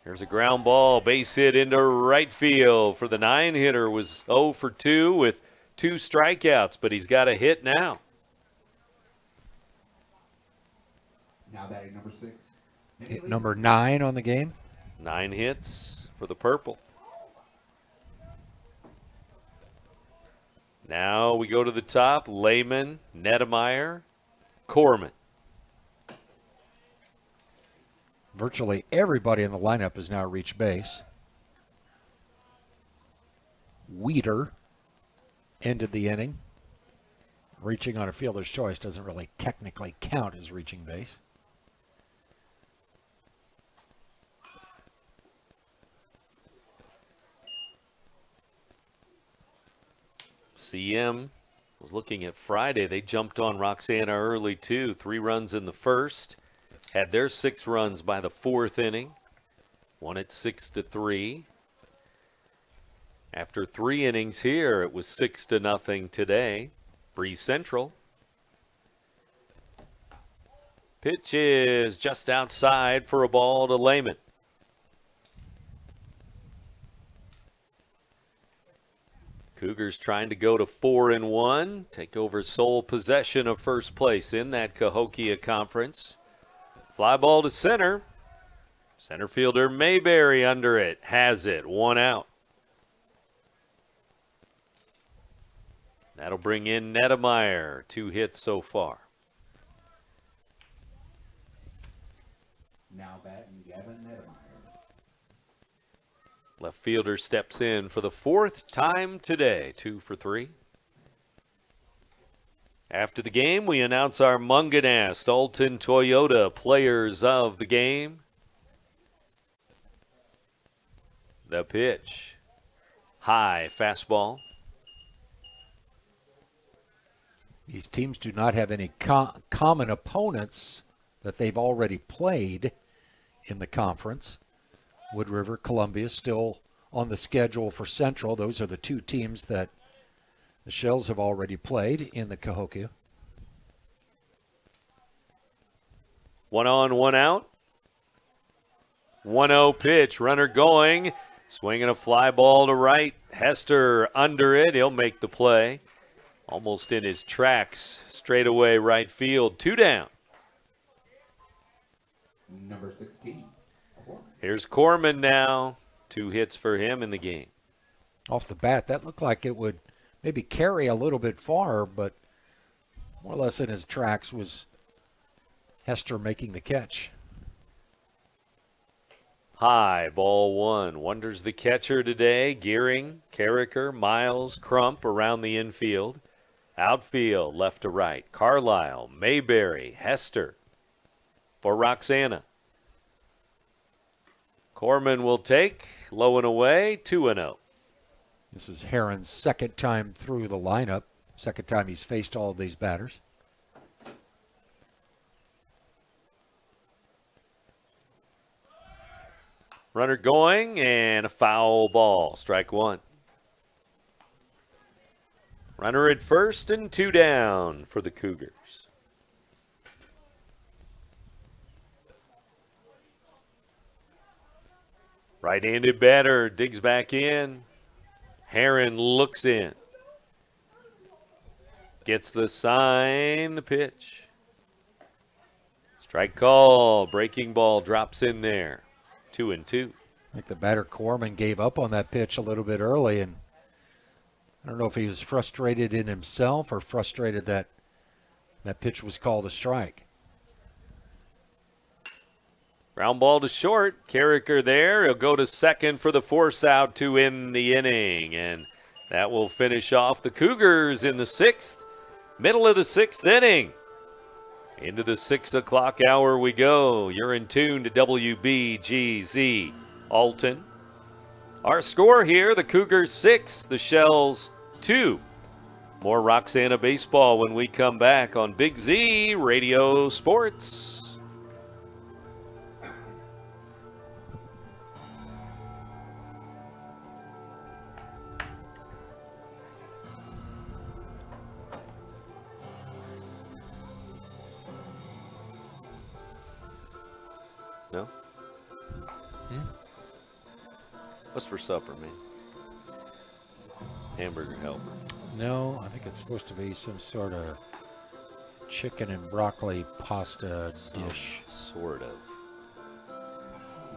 K: Here's a ground ball, base hit into right field for the 9-hitter. Was 0 for 2 with 2 strikeouts, but he's got a hit now.
R: Now batting number 6.
J: Hit number 9 on the game.
K: 9 hits for the purple. Now we go to the top. Lehman, Nedemeyer, Corman.
J: Virtually everybody in the lineup has now reached base. Weeder ended the inning. Reaching on a fielder's choice doesn't really technically count as reaching base.
K: CM was looking at Friday. They jumped on Roxana early, too. 3 runs in the first. Had their 6 runs by the 4th inning. Won it 6-3. After 3 innings here, it was 6-0 today. Breese Central. Pitch is just outside for a ball to Lehman. Cougars trying to go to 4-1, take over sole possession of first place in that Cahokia Conference. Fly ball to center. Center fielder Mayberry under it. Has it. 1 out. That'll bring in Nedemeyer. 2 hits so far.
R: Now batting Gavin Nedemeyer.
K: Left fielder steps in for the 4th time today. 2 for 3. After the game, we announce our Munganast Alton Toyota players of the game. The pitch. High fastball.
J: These teams do not have any common opponents that they've already played in the conference. Wood River, Columbia still on the schedule for Central. Those are the 2 teams that the Shells have already played in the Cahokia.
K: 1 on, 1 out. 1-0 pitch. Runner going. Swinging a fly ball to right. Hester under it. He'll make the play. Almost in his tracks. Straight away right field. 2 down.
R: Number 16.
K: Here's Corman now. 2 hits for him in the game.
J: Off the bat, that looked like it would maybe carry a little bit far, but more or less in his tracks was Hester making the catch.
K: High, ball 1. Wonders the catcher today. Gearing, Carricker, Miles, Crump around the infield. Outfield, left to right. Carlisle, Mayberry, Hester for Roxana. Corman will take, low and away, 2-0.
J: This is Heron's 2nd time through the lineup, 2nd time he's faced all of these batters.
K: Runner going and a foul ball. Strike 1. Runner at first and 2 down for the Cougars. Right-handed batter digs back in. Heron looks in. Gets the sign, the pitch. Strike call. Breaking ball drops in there. 2-2.
J: I think the batter Corman gave up on that pitch a little bit early and I don't know if he was frustrated in himself or frustrated that that pitch was called a strike.
K: Ground ball to short. Carricker there. He'll go to second for the force out to end the inning. And that will finish off the Cougars in the sixth. Middle of the sixth inning. Into the 6 o'clock hour we go. You're in tune to WBGZ Alton. Our score here, the Cougars 6, the Shells 2. More Roxana baseball when we come back on Big Z Radio Sports. No? What's for supper, man? Hamburger helper.
J: No, I think it's supposed to be some sort of chicken and broccoli pasta dish.
K: Sort of.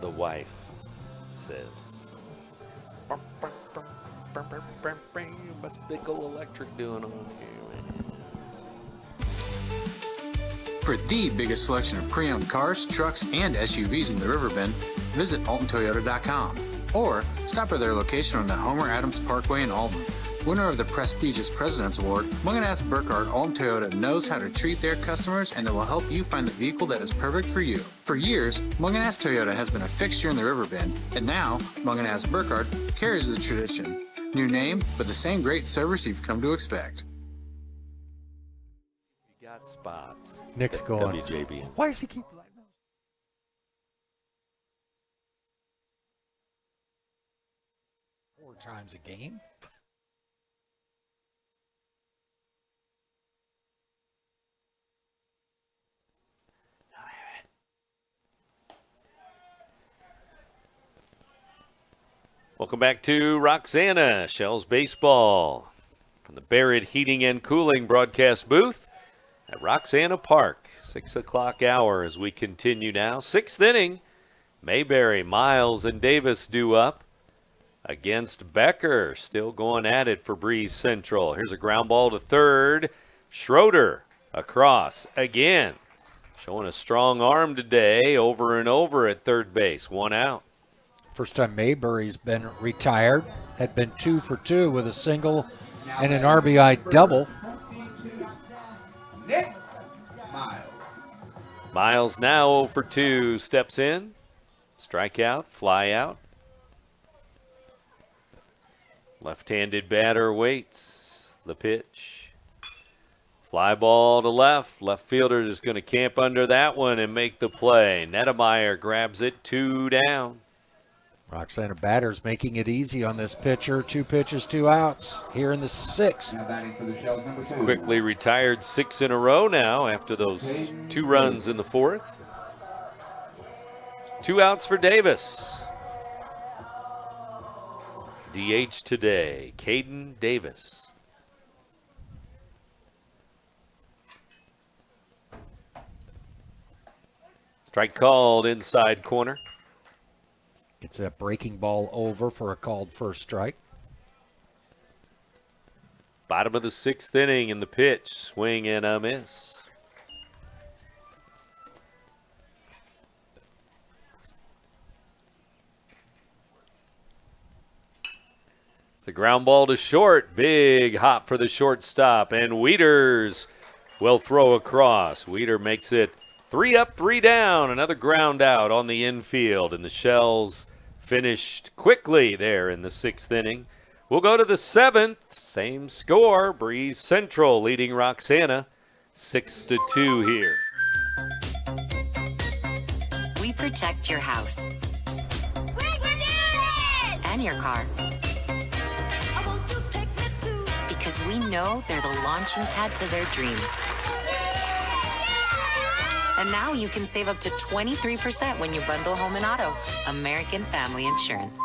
K: The wife says. What's Big Ol' Electric doing on here, man?
B: For the biggest selection of pre-owned cars, trucks, and SUVs in the Riverbend, visit AltonToyota.com or stop by their location on the Homer Adams Parkway in Alton. Winner of the prestigious President's Award, Munganast Burkhardt Alton Toyota knows how to treat their customers, and they will help you find the vehicle that is perfect for you. For years, Munganast Toyota has been a fixture in the Riverbend, and now Munganast Burkhardt carries the tradition. New name, but the same great service you've come to expect.
K: You got spots.
J: Nick's going.
K: WJB.
J: Why does he keep like 4 times a game?
K: Welcome back to Roxana, Shells Baseball, from the Barrett Heating and Cooling broadcast booth at Roxana Park. 6 o'clock hour as we continue now. 6th inning, Mayberry, Miles, and Davis due up against Becker. Still going at it for Breese Central. Here's a ground ball to third. Schroeder across again. Showing a strong arm today, over and over at third base. 1 out.
J: First time Mayberry's been retired. Had been 2 for 2 with a single and an RBI double.
K: Miles now 0 for 2. Steps in. Strikeout, fly out. Left-handed batter waits the pitch. Fly ball to left. Left fielder is going to camp under that one and make the play. Nedemeyer grabs it, 2 down.
J: Roxana batters making it easy on this pitcher. 2 pitches, 2 outs here in the 6th.
R: Now batting for the Shells, number 2.
K: Quickly retired 6 in a row now after those 2 runs in the 4th. 2 outs for Davis. DH today, Caden Davis. Strike called inside corner.
J: Gets that breaking ball over for a called first strike.
K: Bottom of the 6th inning, and the pitch, swing and a miss. It's a ground ball to short. Big hop for the shortstop, and Wieters will throw across. Wieters makes it 3 up, 3 down. Another ground out on the infield, and the Shells finished quickly there in the 6th inning. We'll go to the 7th. Same score. Breese Central leading Roxana 6-2 here.
C: We protect your house and your car. Because we know they're the launching pad to their dreams. And now you can save up to 23% when you bundle home and auto. American Family Insurance.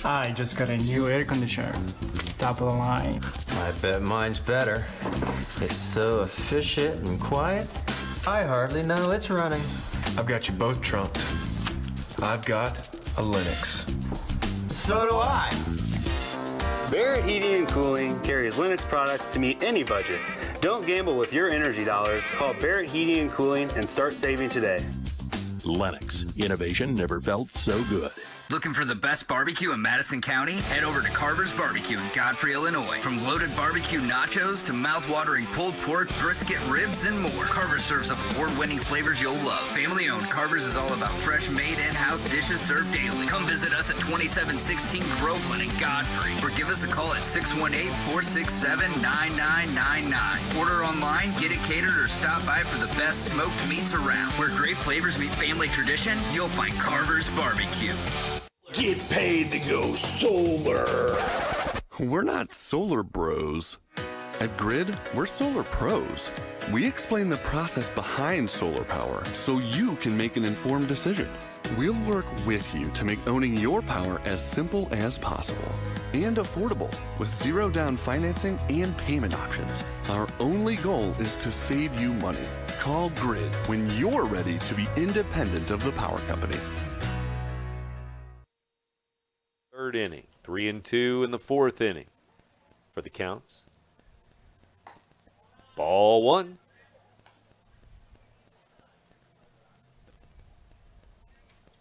D: I just got a new air conditioner. Top of the line.
E: I bet mine's better. It's so efficient and quiet, I hardly know it's running.
F: I've got you both trumped. I've got a Linux.
E: So do I.
G: Barrett Heating and Cooling carries Linux products to meet any budget. Don't gamble with your energy dollars. Call Barrett Heating and Cooling and start saving today.
H: Lennox. Innovation never felt so good.
L: Looking for the best barbecue in Madison County? Head over to Carver's Barbecue in Godfrey, Illinois. From loaded barbecue nachos to mouth-watering pulled pork, brisket, ribs, and more, Carver's serves up award-winning flavors you'll love. Family-owned, Carver's is all about fresh-made in-house dishes served daily. Come visit us at 2716 Groveland in Godfrey, or give us a call at 618-467-9999. Order online, get it catered, or stop by for the best smoked meats around. Where great flavors meet family tradition, you'll find Carver's Barbecue.
M: Get paid to go solar.
N: We're not solar bros. At Grid, we're solar pros. We explain the process behind solar power so you can make an informed decision. We'll work with you to make owning your power as simple as possible and affordable with zero down financing and payment options. Our only goal is to save you money. Call Grid when you're ready to be independent of the power company.
K: Third inning, 3-2 in the fourth inning for the Counts. Ball one.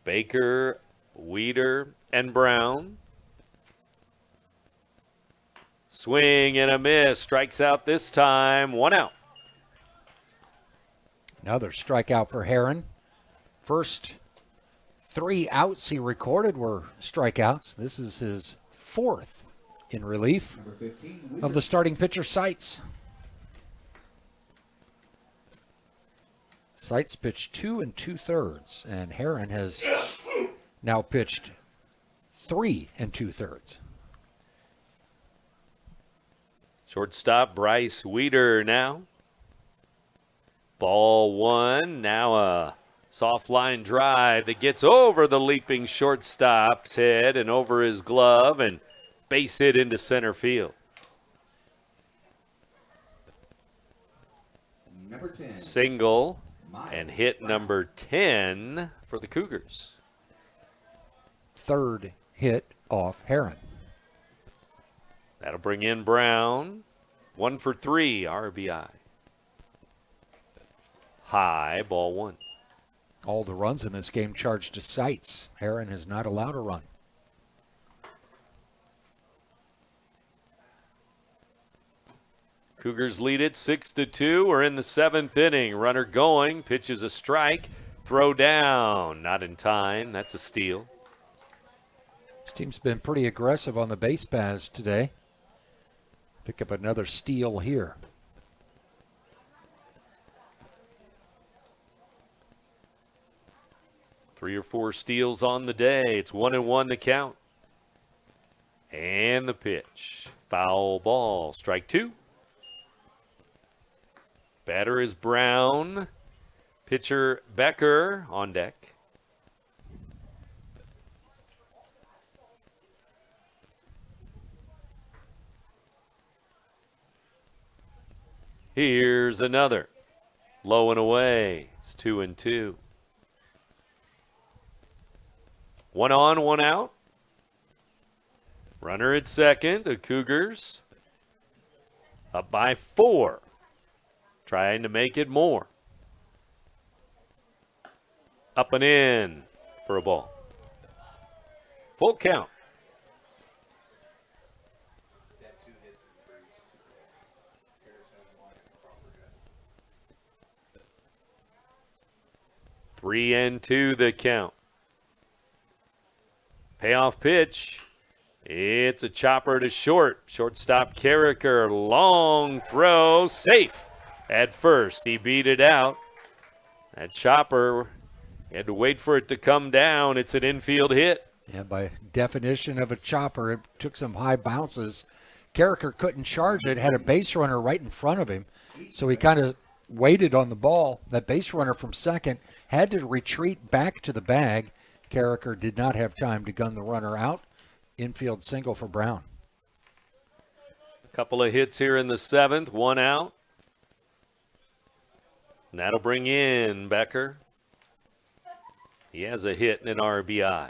K: Baker, Weeder, and Brown. Swing and a miss. Strikes out this time. 1 out.
J: Another strikeout for Heron. First 3 outs he recorded were strikeouts. This is his 4th in relief of the starting pitcher, Seitz. Seitz pitched 2 2/3, and Heron has now pitched 3 2/3.
K: Shortstop Bryce Weeder now. Ball one. Now a soft line drive that gets over the leaping shortstop's head and over his glove and base hit into center field.
R: Number 10.
K: Single and hit number 10 for the Cougars.
J: 3rd hit off Heron.
K: That'll bring in Brown. 1 for 3 RBI. High, ball one.
J: All the runs in this game charged to Seitz. Heron has not allowed a run.
K: Cougars lead it 6-2. We're in the 7th inning. Runner going, pitches a strike, throw down. Not in time. That's a steal.
J: This team's been pretty aggressive on the base paths today. Pick up another steal here.
K: Three or four steals on the day. It's 1-1 to count. And the pitch. Foul ball. Strike 2. Batter is Brown. Pitcher Becker on deck. Here's another. Low and away. It's 2-2. 1 on, 1 out. Runner at second. The Cougars up by 4. Trying to make it more. Up and in for a ball. Full count. Three and 2 the count. Payoff pitch. It's a chopper to short. Shortstop Carricker. Long throw. Safe at first. He beat it out. That chopper, he had to wait for it to come down. It's an infield hit.
J: Yeah, by definition of a chopper, it took some high bounces. Carricker couldn't charge it, had a base runner right in front of him, so he kind of waited on the ball. That base runner from second had to retreat back to the bag. Carricker did not have time to gun the runner out. Infield single for Brown.
K: A couple of hits here in the 7th, 1 out. And that'll bring in Becker. He has a hit and an RBI.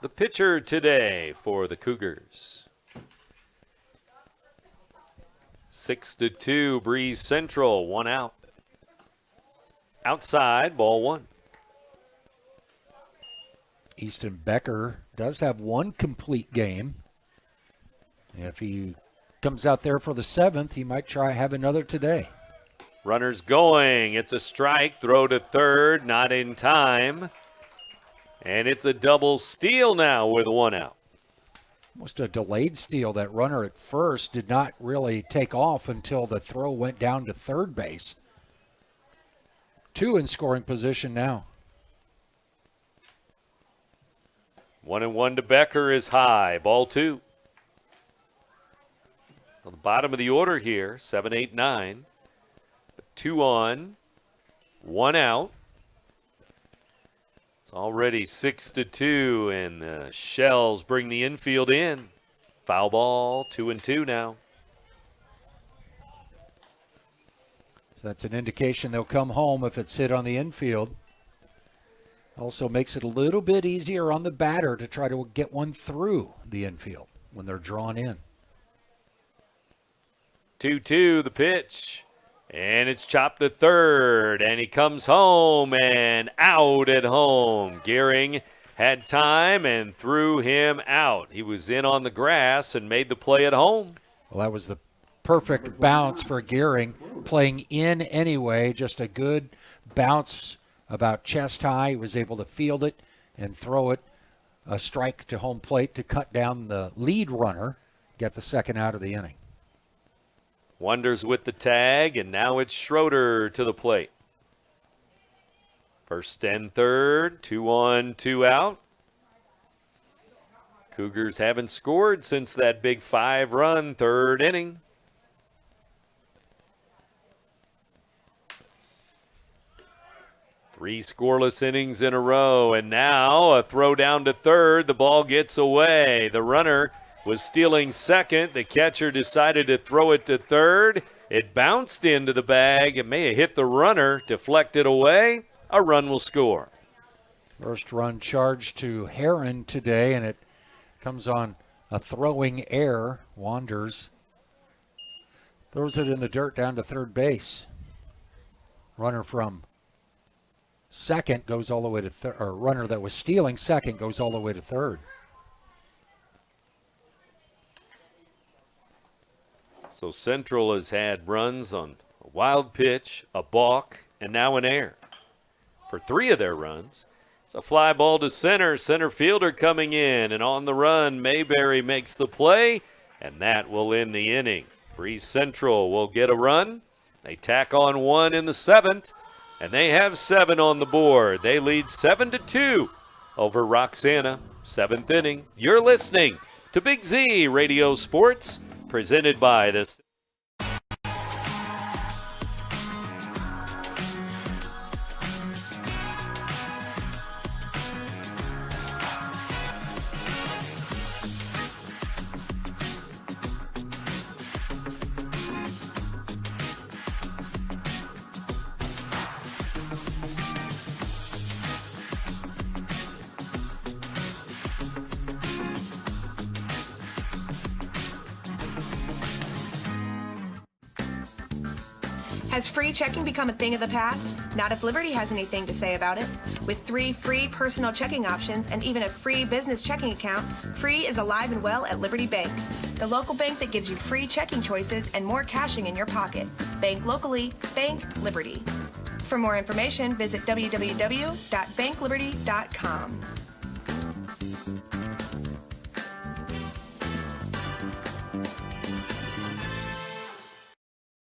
K: The pitcher today for the Cougars. 6-2, Breese Central, 1 out. Outside, ball 1.
J: Easton Becker does have 1 complete game. If he comes out there for the 7th, he might have another today.
K: Runners going. It's a strike. Throw to third. Not in time. And it's a double steal now with 1 out.
J: Almost a delayed steal. That runner at first did not really take off until the throw went down to third base. 2 in scoring position now.
K: 1-1 to Becker is high. Ball 2. On the bottom of the order here, 7, 8, 9. 2 on, 1 out. It's already 6-2, and the Shells bring the infield in. Foul ball, 2-2 now.
J: So that's an indication they'll come home if it's hit on the infield. Also makes it a little bit easier on the batter to try to get one through the infield when they're drawn in.
K: 2-2, the pitch. And it's chopped to third, and he comes home and out at home. Gearing had time and threw him out. He was in on the grass and made the play at home.
J: Well, that was the perfect bounce for Gearing, playing in anyway. Just a good bounce about chest high. He was able to field it and throw it a strike to home plate to cut down the lead runner, get the second out of the inning.
K: Wonders with the tag, and now it's Schroeder to the plate. First and third, 2 on, 2 out. Cougars haven't scored since that big 5-run third inning. Three scoreless innings in a row, and now a throw down to third. The ball gets away. The runner was stealing second. The catcher decided to throw it to third. It bounced into the bag. It may have hit the runner, deflected away. A run will score.
J: First run charged to Heron today, and it comes on a throwing error. Wanders. Throws it in the dirt down to third base. Runner from second goes all the way to third, or runner that was stealing second goes all the way to third.
K: So Central has had runs on a wild pitch, a balk, and now an error. For 3 of their runs, it's a fly ball to center. Center fielder coming in, and on the run, Mayberry makes the play, and that will end the inning. Breese Central will get a run. They tack on 1 in the 7th, and they have 7 on the board. They lead 7-2 over Roxana. 7th inning. You're listening to Big Z Radio Sports, presented by this.
O: Has free checking become a thing of the past? Not if Liberty has anything to say about it. With 3 free personal checking options and even a free business checking account, free is alive and well at Liberty Bank, the local bank that gives you free checking choices and more cashing in your pocket. Bank locally, bank Liberty. For more information, visit www.bankliberty.com.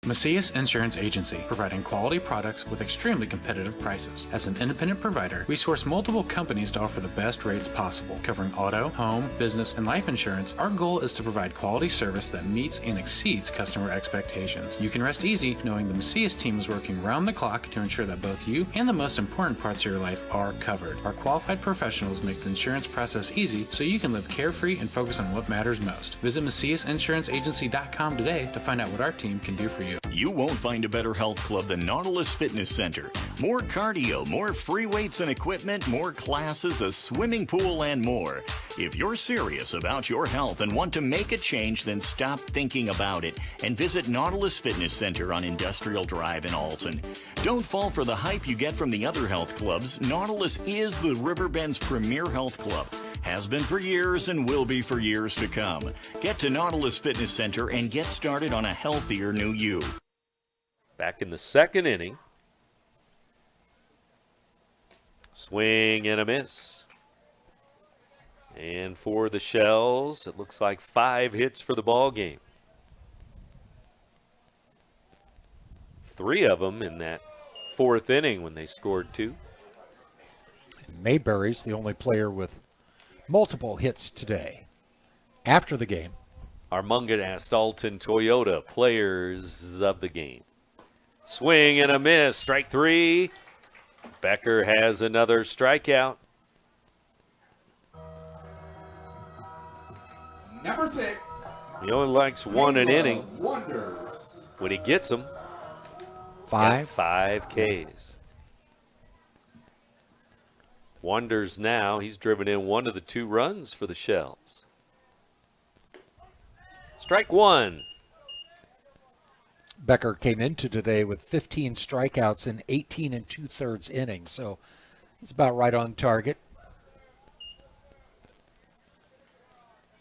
B: Macias Insurance Agency, providing quality products with extremely competitive prices. As an independent provider, we source multiple companies to offer the best rates possible. Covering auto, home, business, and life insurance, our goal is to provide quality service that meets and exceeds customer expectations. You can rest easy knowing the Macias team is working round the clock to ensure that both you and the most important parts of your life are covered. Our qualified professionals make the insurance process easy so you can live carefree and focus on what matters most. Visit MaciasInsuranceAgency.com today to find out what our team can do for you.
P: You won't find a better health club than Nautilus Fitness Center. More cardio, more free weights and equipment, more classes, a swimming pool, and more. If you're serious about your health and want to make a change, then stop thinking about it and visit Nautilus Fitness Center on Industrial Drive in Alton. Don't fall for the hype you get from the other health clubs. Nautilus is the Riverbend's premier health club. Has been for years and will be for years to come. Get to Nautilus Fitness Center and get started on a healthier new you.
K: Back in the second inning. Swing and a miss. And for the Shells, it looks like 5 hits for the ball game. 3 of them in that 4th inning when they scored 2.
J: Mayberry's the only player with multiple hits today. After the game,
K: our Munganast Alton Toyota players of the game. Swing and a miss. Strike 3. Becker has another strikeout.
R: Number 6.
K: He only likes 1 an inning.
R: Wonders.
K: When he gets them,
J: 5.
K: 5 Ks. Wonders now. He's driven in 1 of the 2 runs for the Shells. Strike 1.
J: Becker came into today with 15 strikeouts in 18 2/3 innings, so he's about right on target.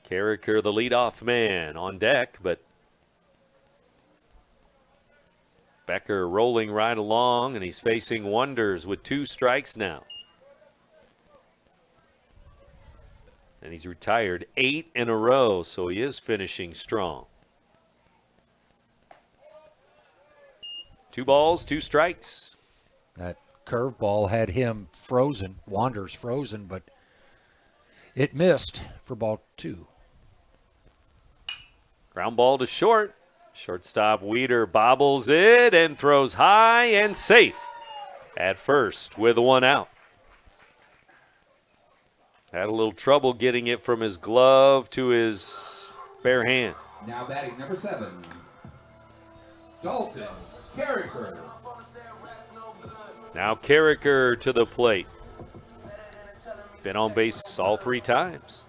K: Carricker, the leadoff man, on deck, but Becker rolling right along, and he's facing Wonders with 2 strikes now. And he's retired 8 in a row, so he is finishing strong. 2 balls, 2 strikes.
J: That curveball had him frozen, Wanders frozen, but it missed for ball 2.
K: Ground ball to short. Shortstop Weeder bobbles it and throws high and safe at first with 1 out. Had a little trouble getting it from his glove to his bare hand.
R: Now batting number 7. Dalton Carricker.
K: Now Carricker to the plate. Been on base all 3 times.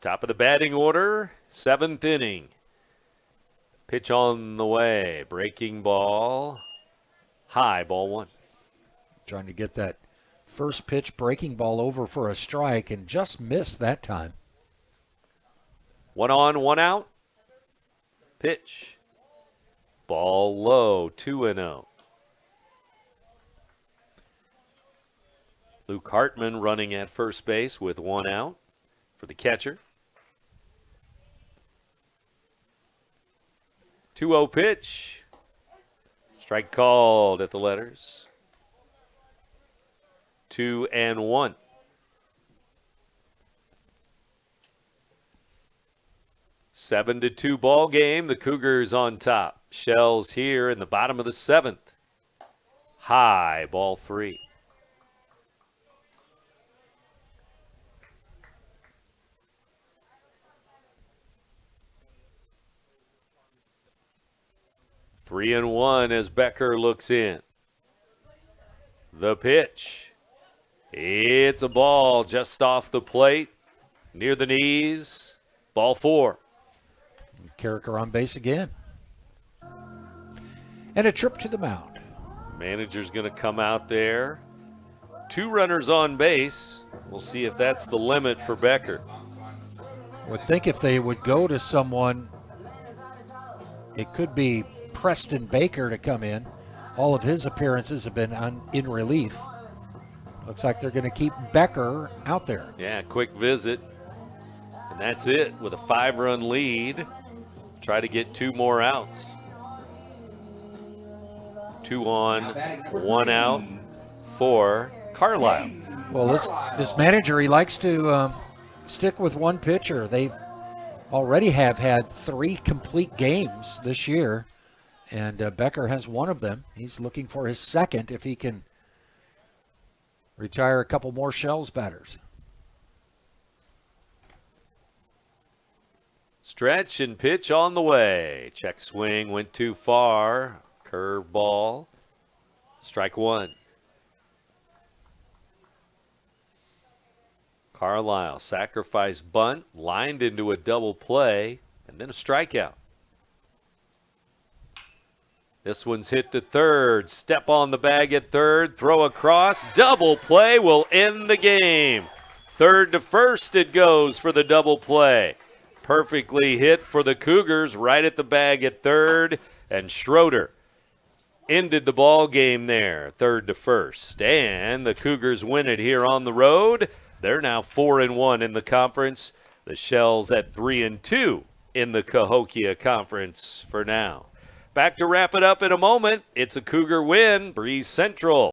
K: Top of the batting order, 7th inning. Pitch on the way, breaking ball, high, ball 1.
J: Trying to get that first pitch breaking ball over for a strike and just missed that time.
K: 1 on, 1 out. Pitch. Ball low, 2-0. Luke Hartman running at first base with 1 out for the catcher. 2-0 pitch. Strike called at the letters. 2-1. Seven to 2 ball game. The Cougars on top. Shells here in the bottom of the 7th. High, ball 3. Three and 1 as Becker looks in. The pitch. It's a ball just off the plate, near the knees. Ball 4.
J: Carricker on base again. And a trip to the mound.
K: Manager's going to come out there. 2 runners on base. We'll see if that's the limit for Becker.
J: Would think if they would go to someone, it could be Preston Baker to come in. All of his appearances have been in relief. Looks like they're going to keep Becker out there.
K: Yeah, quick visit. And that's it with a 5-run lead. Try to get 2 more outs. 2 on, 1 out for Carlisle.
J: Well, this manager, he likes to stick with one pitcher. They already have had 3 complete games this year, and Becker has 1 of them. He's looking for his 2nd if he can retire a couple more Shells batters.
K: Stretch and pitch on the way. Check swing went too far. Curve ball. Strike one. Carlisle, sacrifice bunt, lined into a double play, and then a strikeout. This one's hit to third. Step on the bag at third. Throw across. Double play will end the game. Third to first it goes for the double play. Perfectly hit for the Cougars right at the bag at third. And Schroeder ended the ball game there. Third to first. And the Cougars win it here on the road. They're now 4-1 in the conference. The Shells at 3-2 in the Cahokia Conference for now. Back to wrap it up in a moment. It's a Cougar win. Breese Central.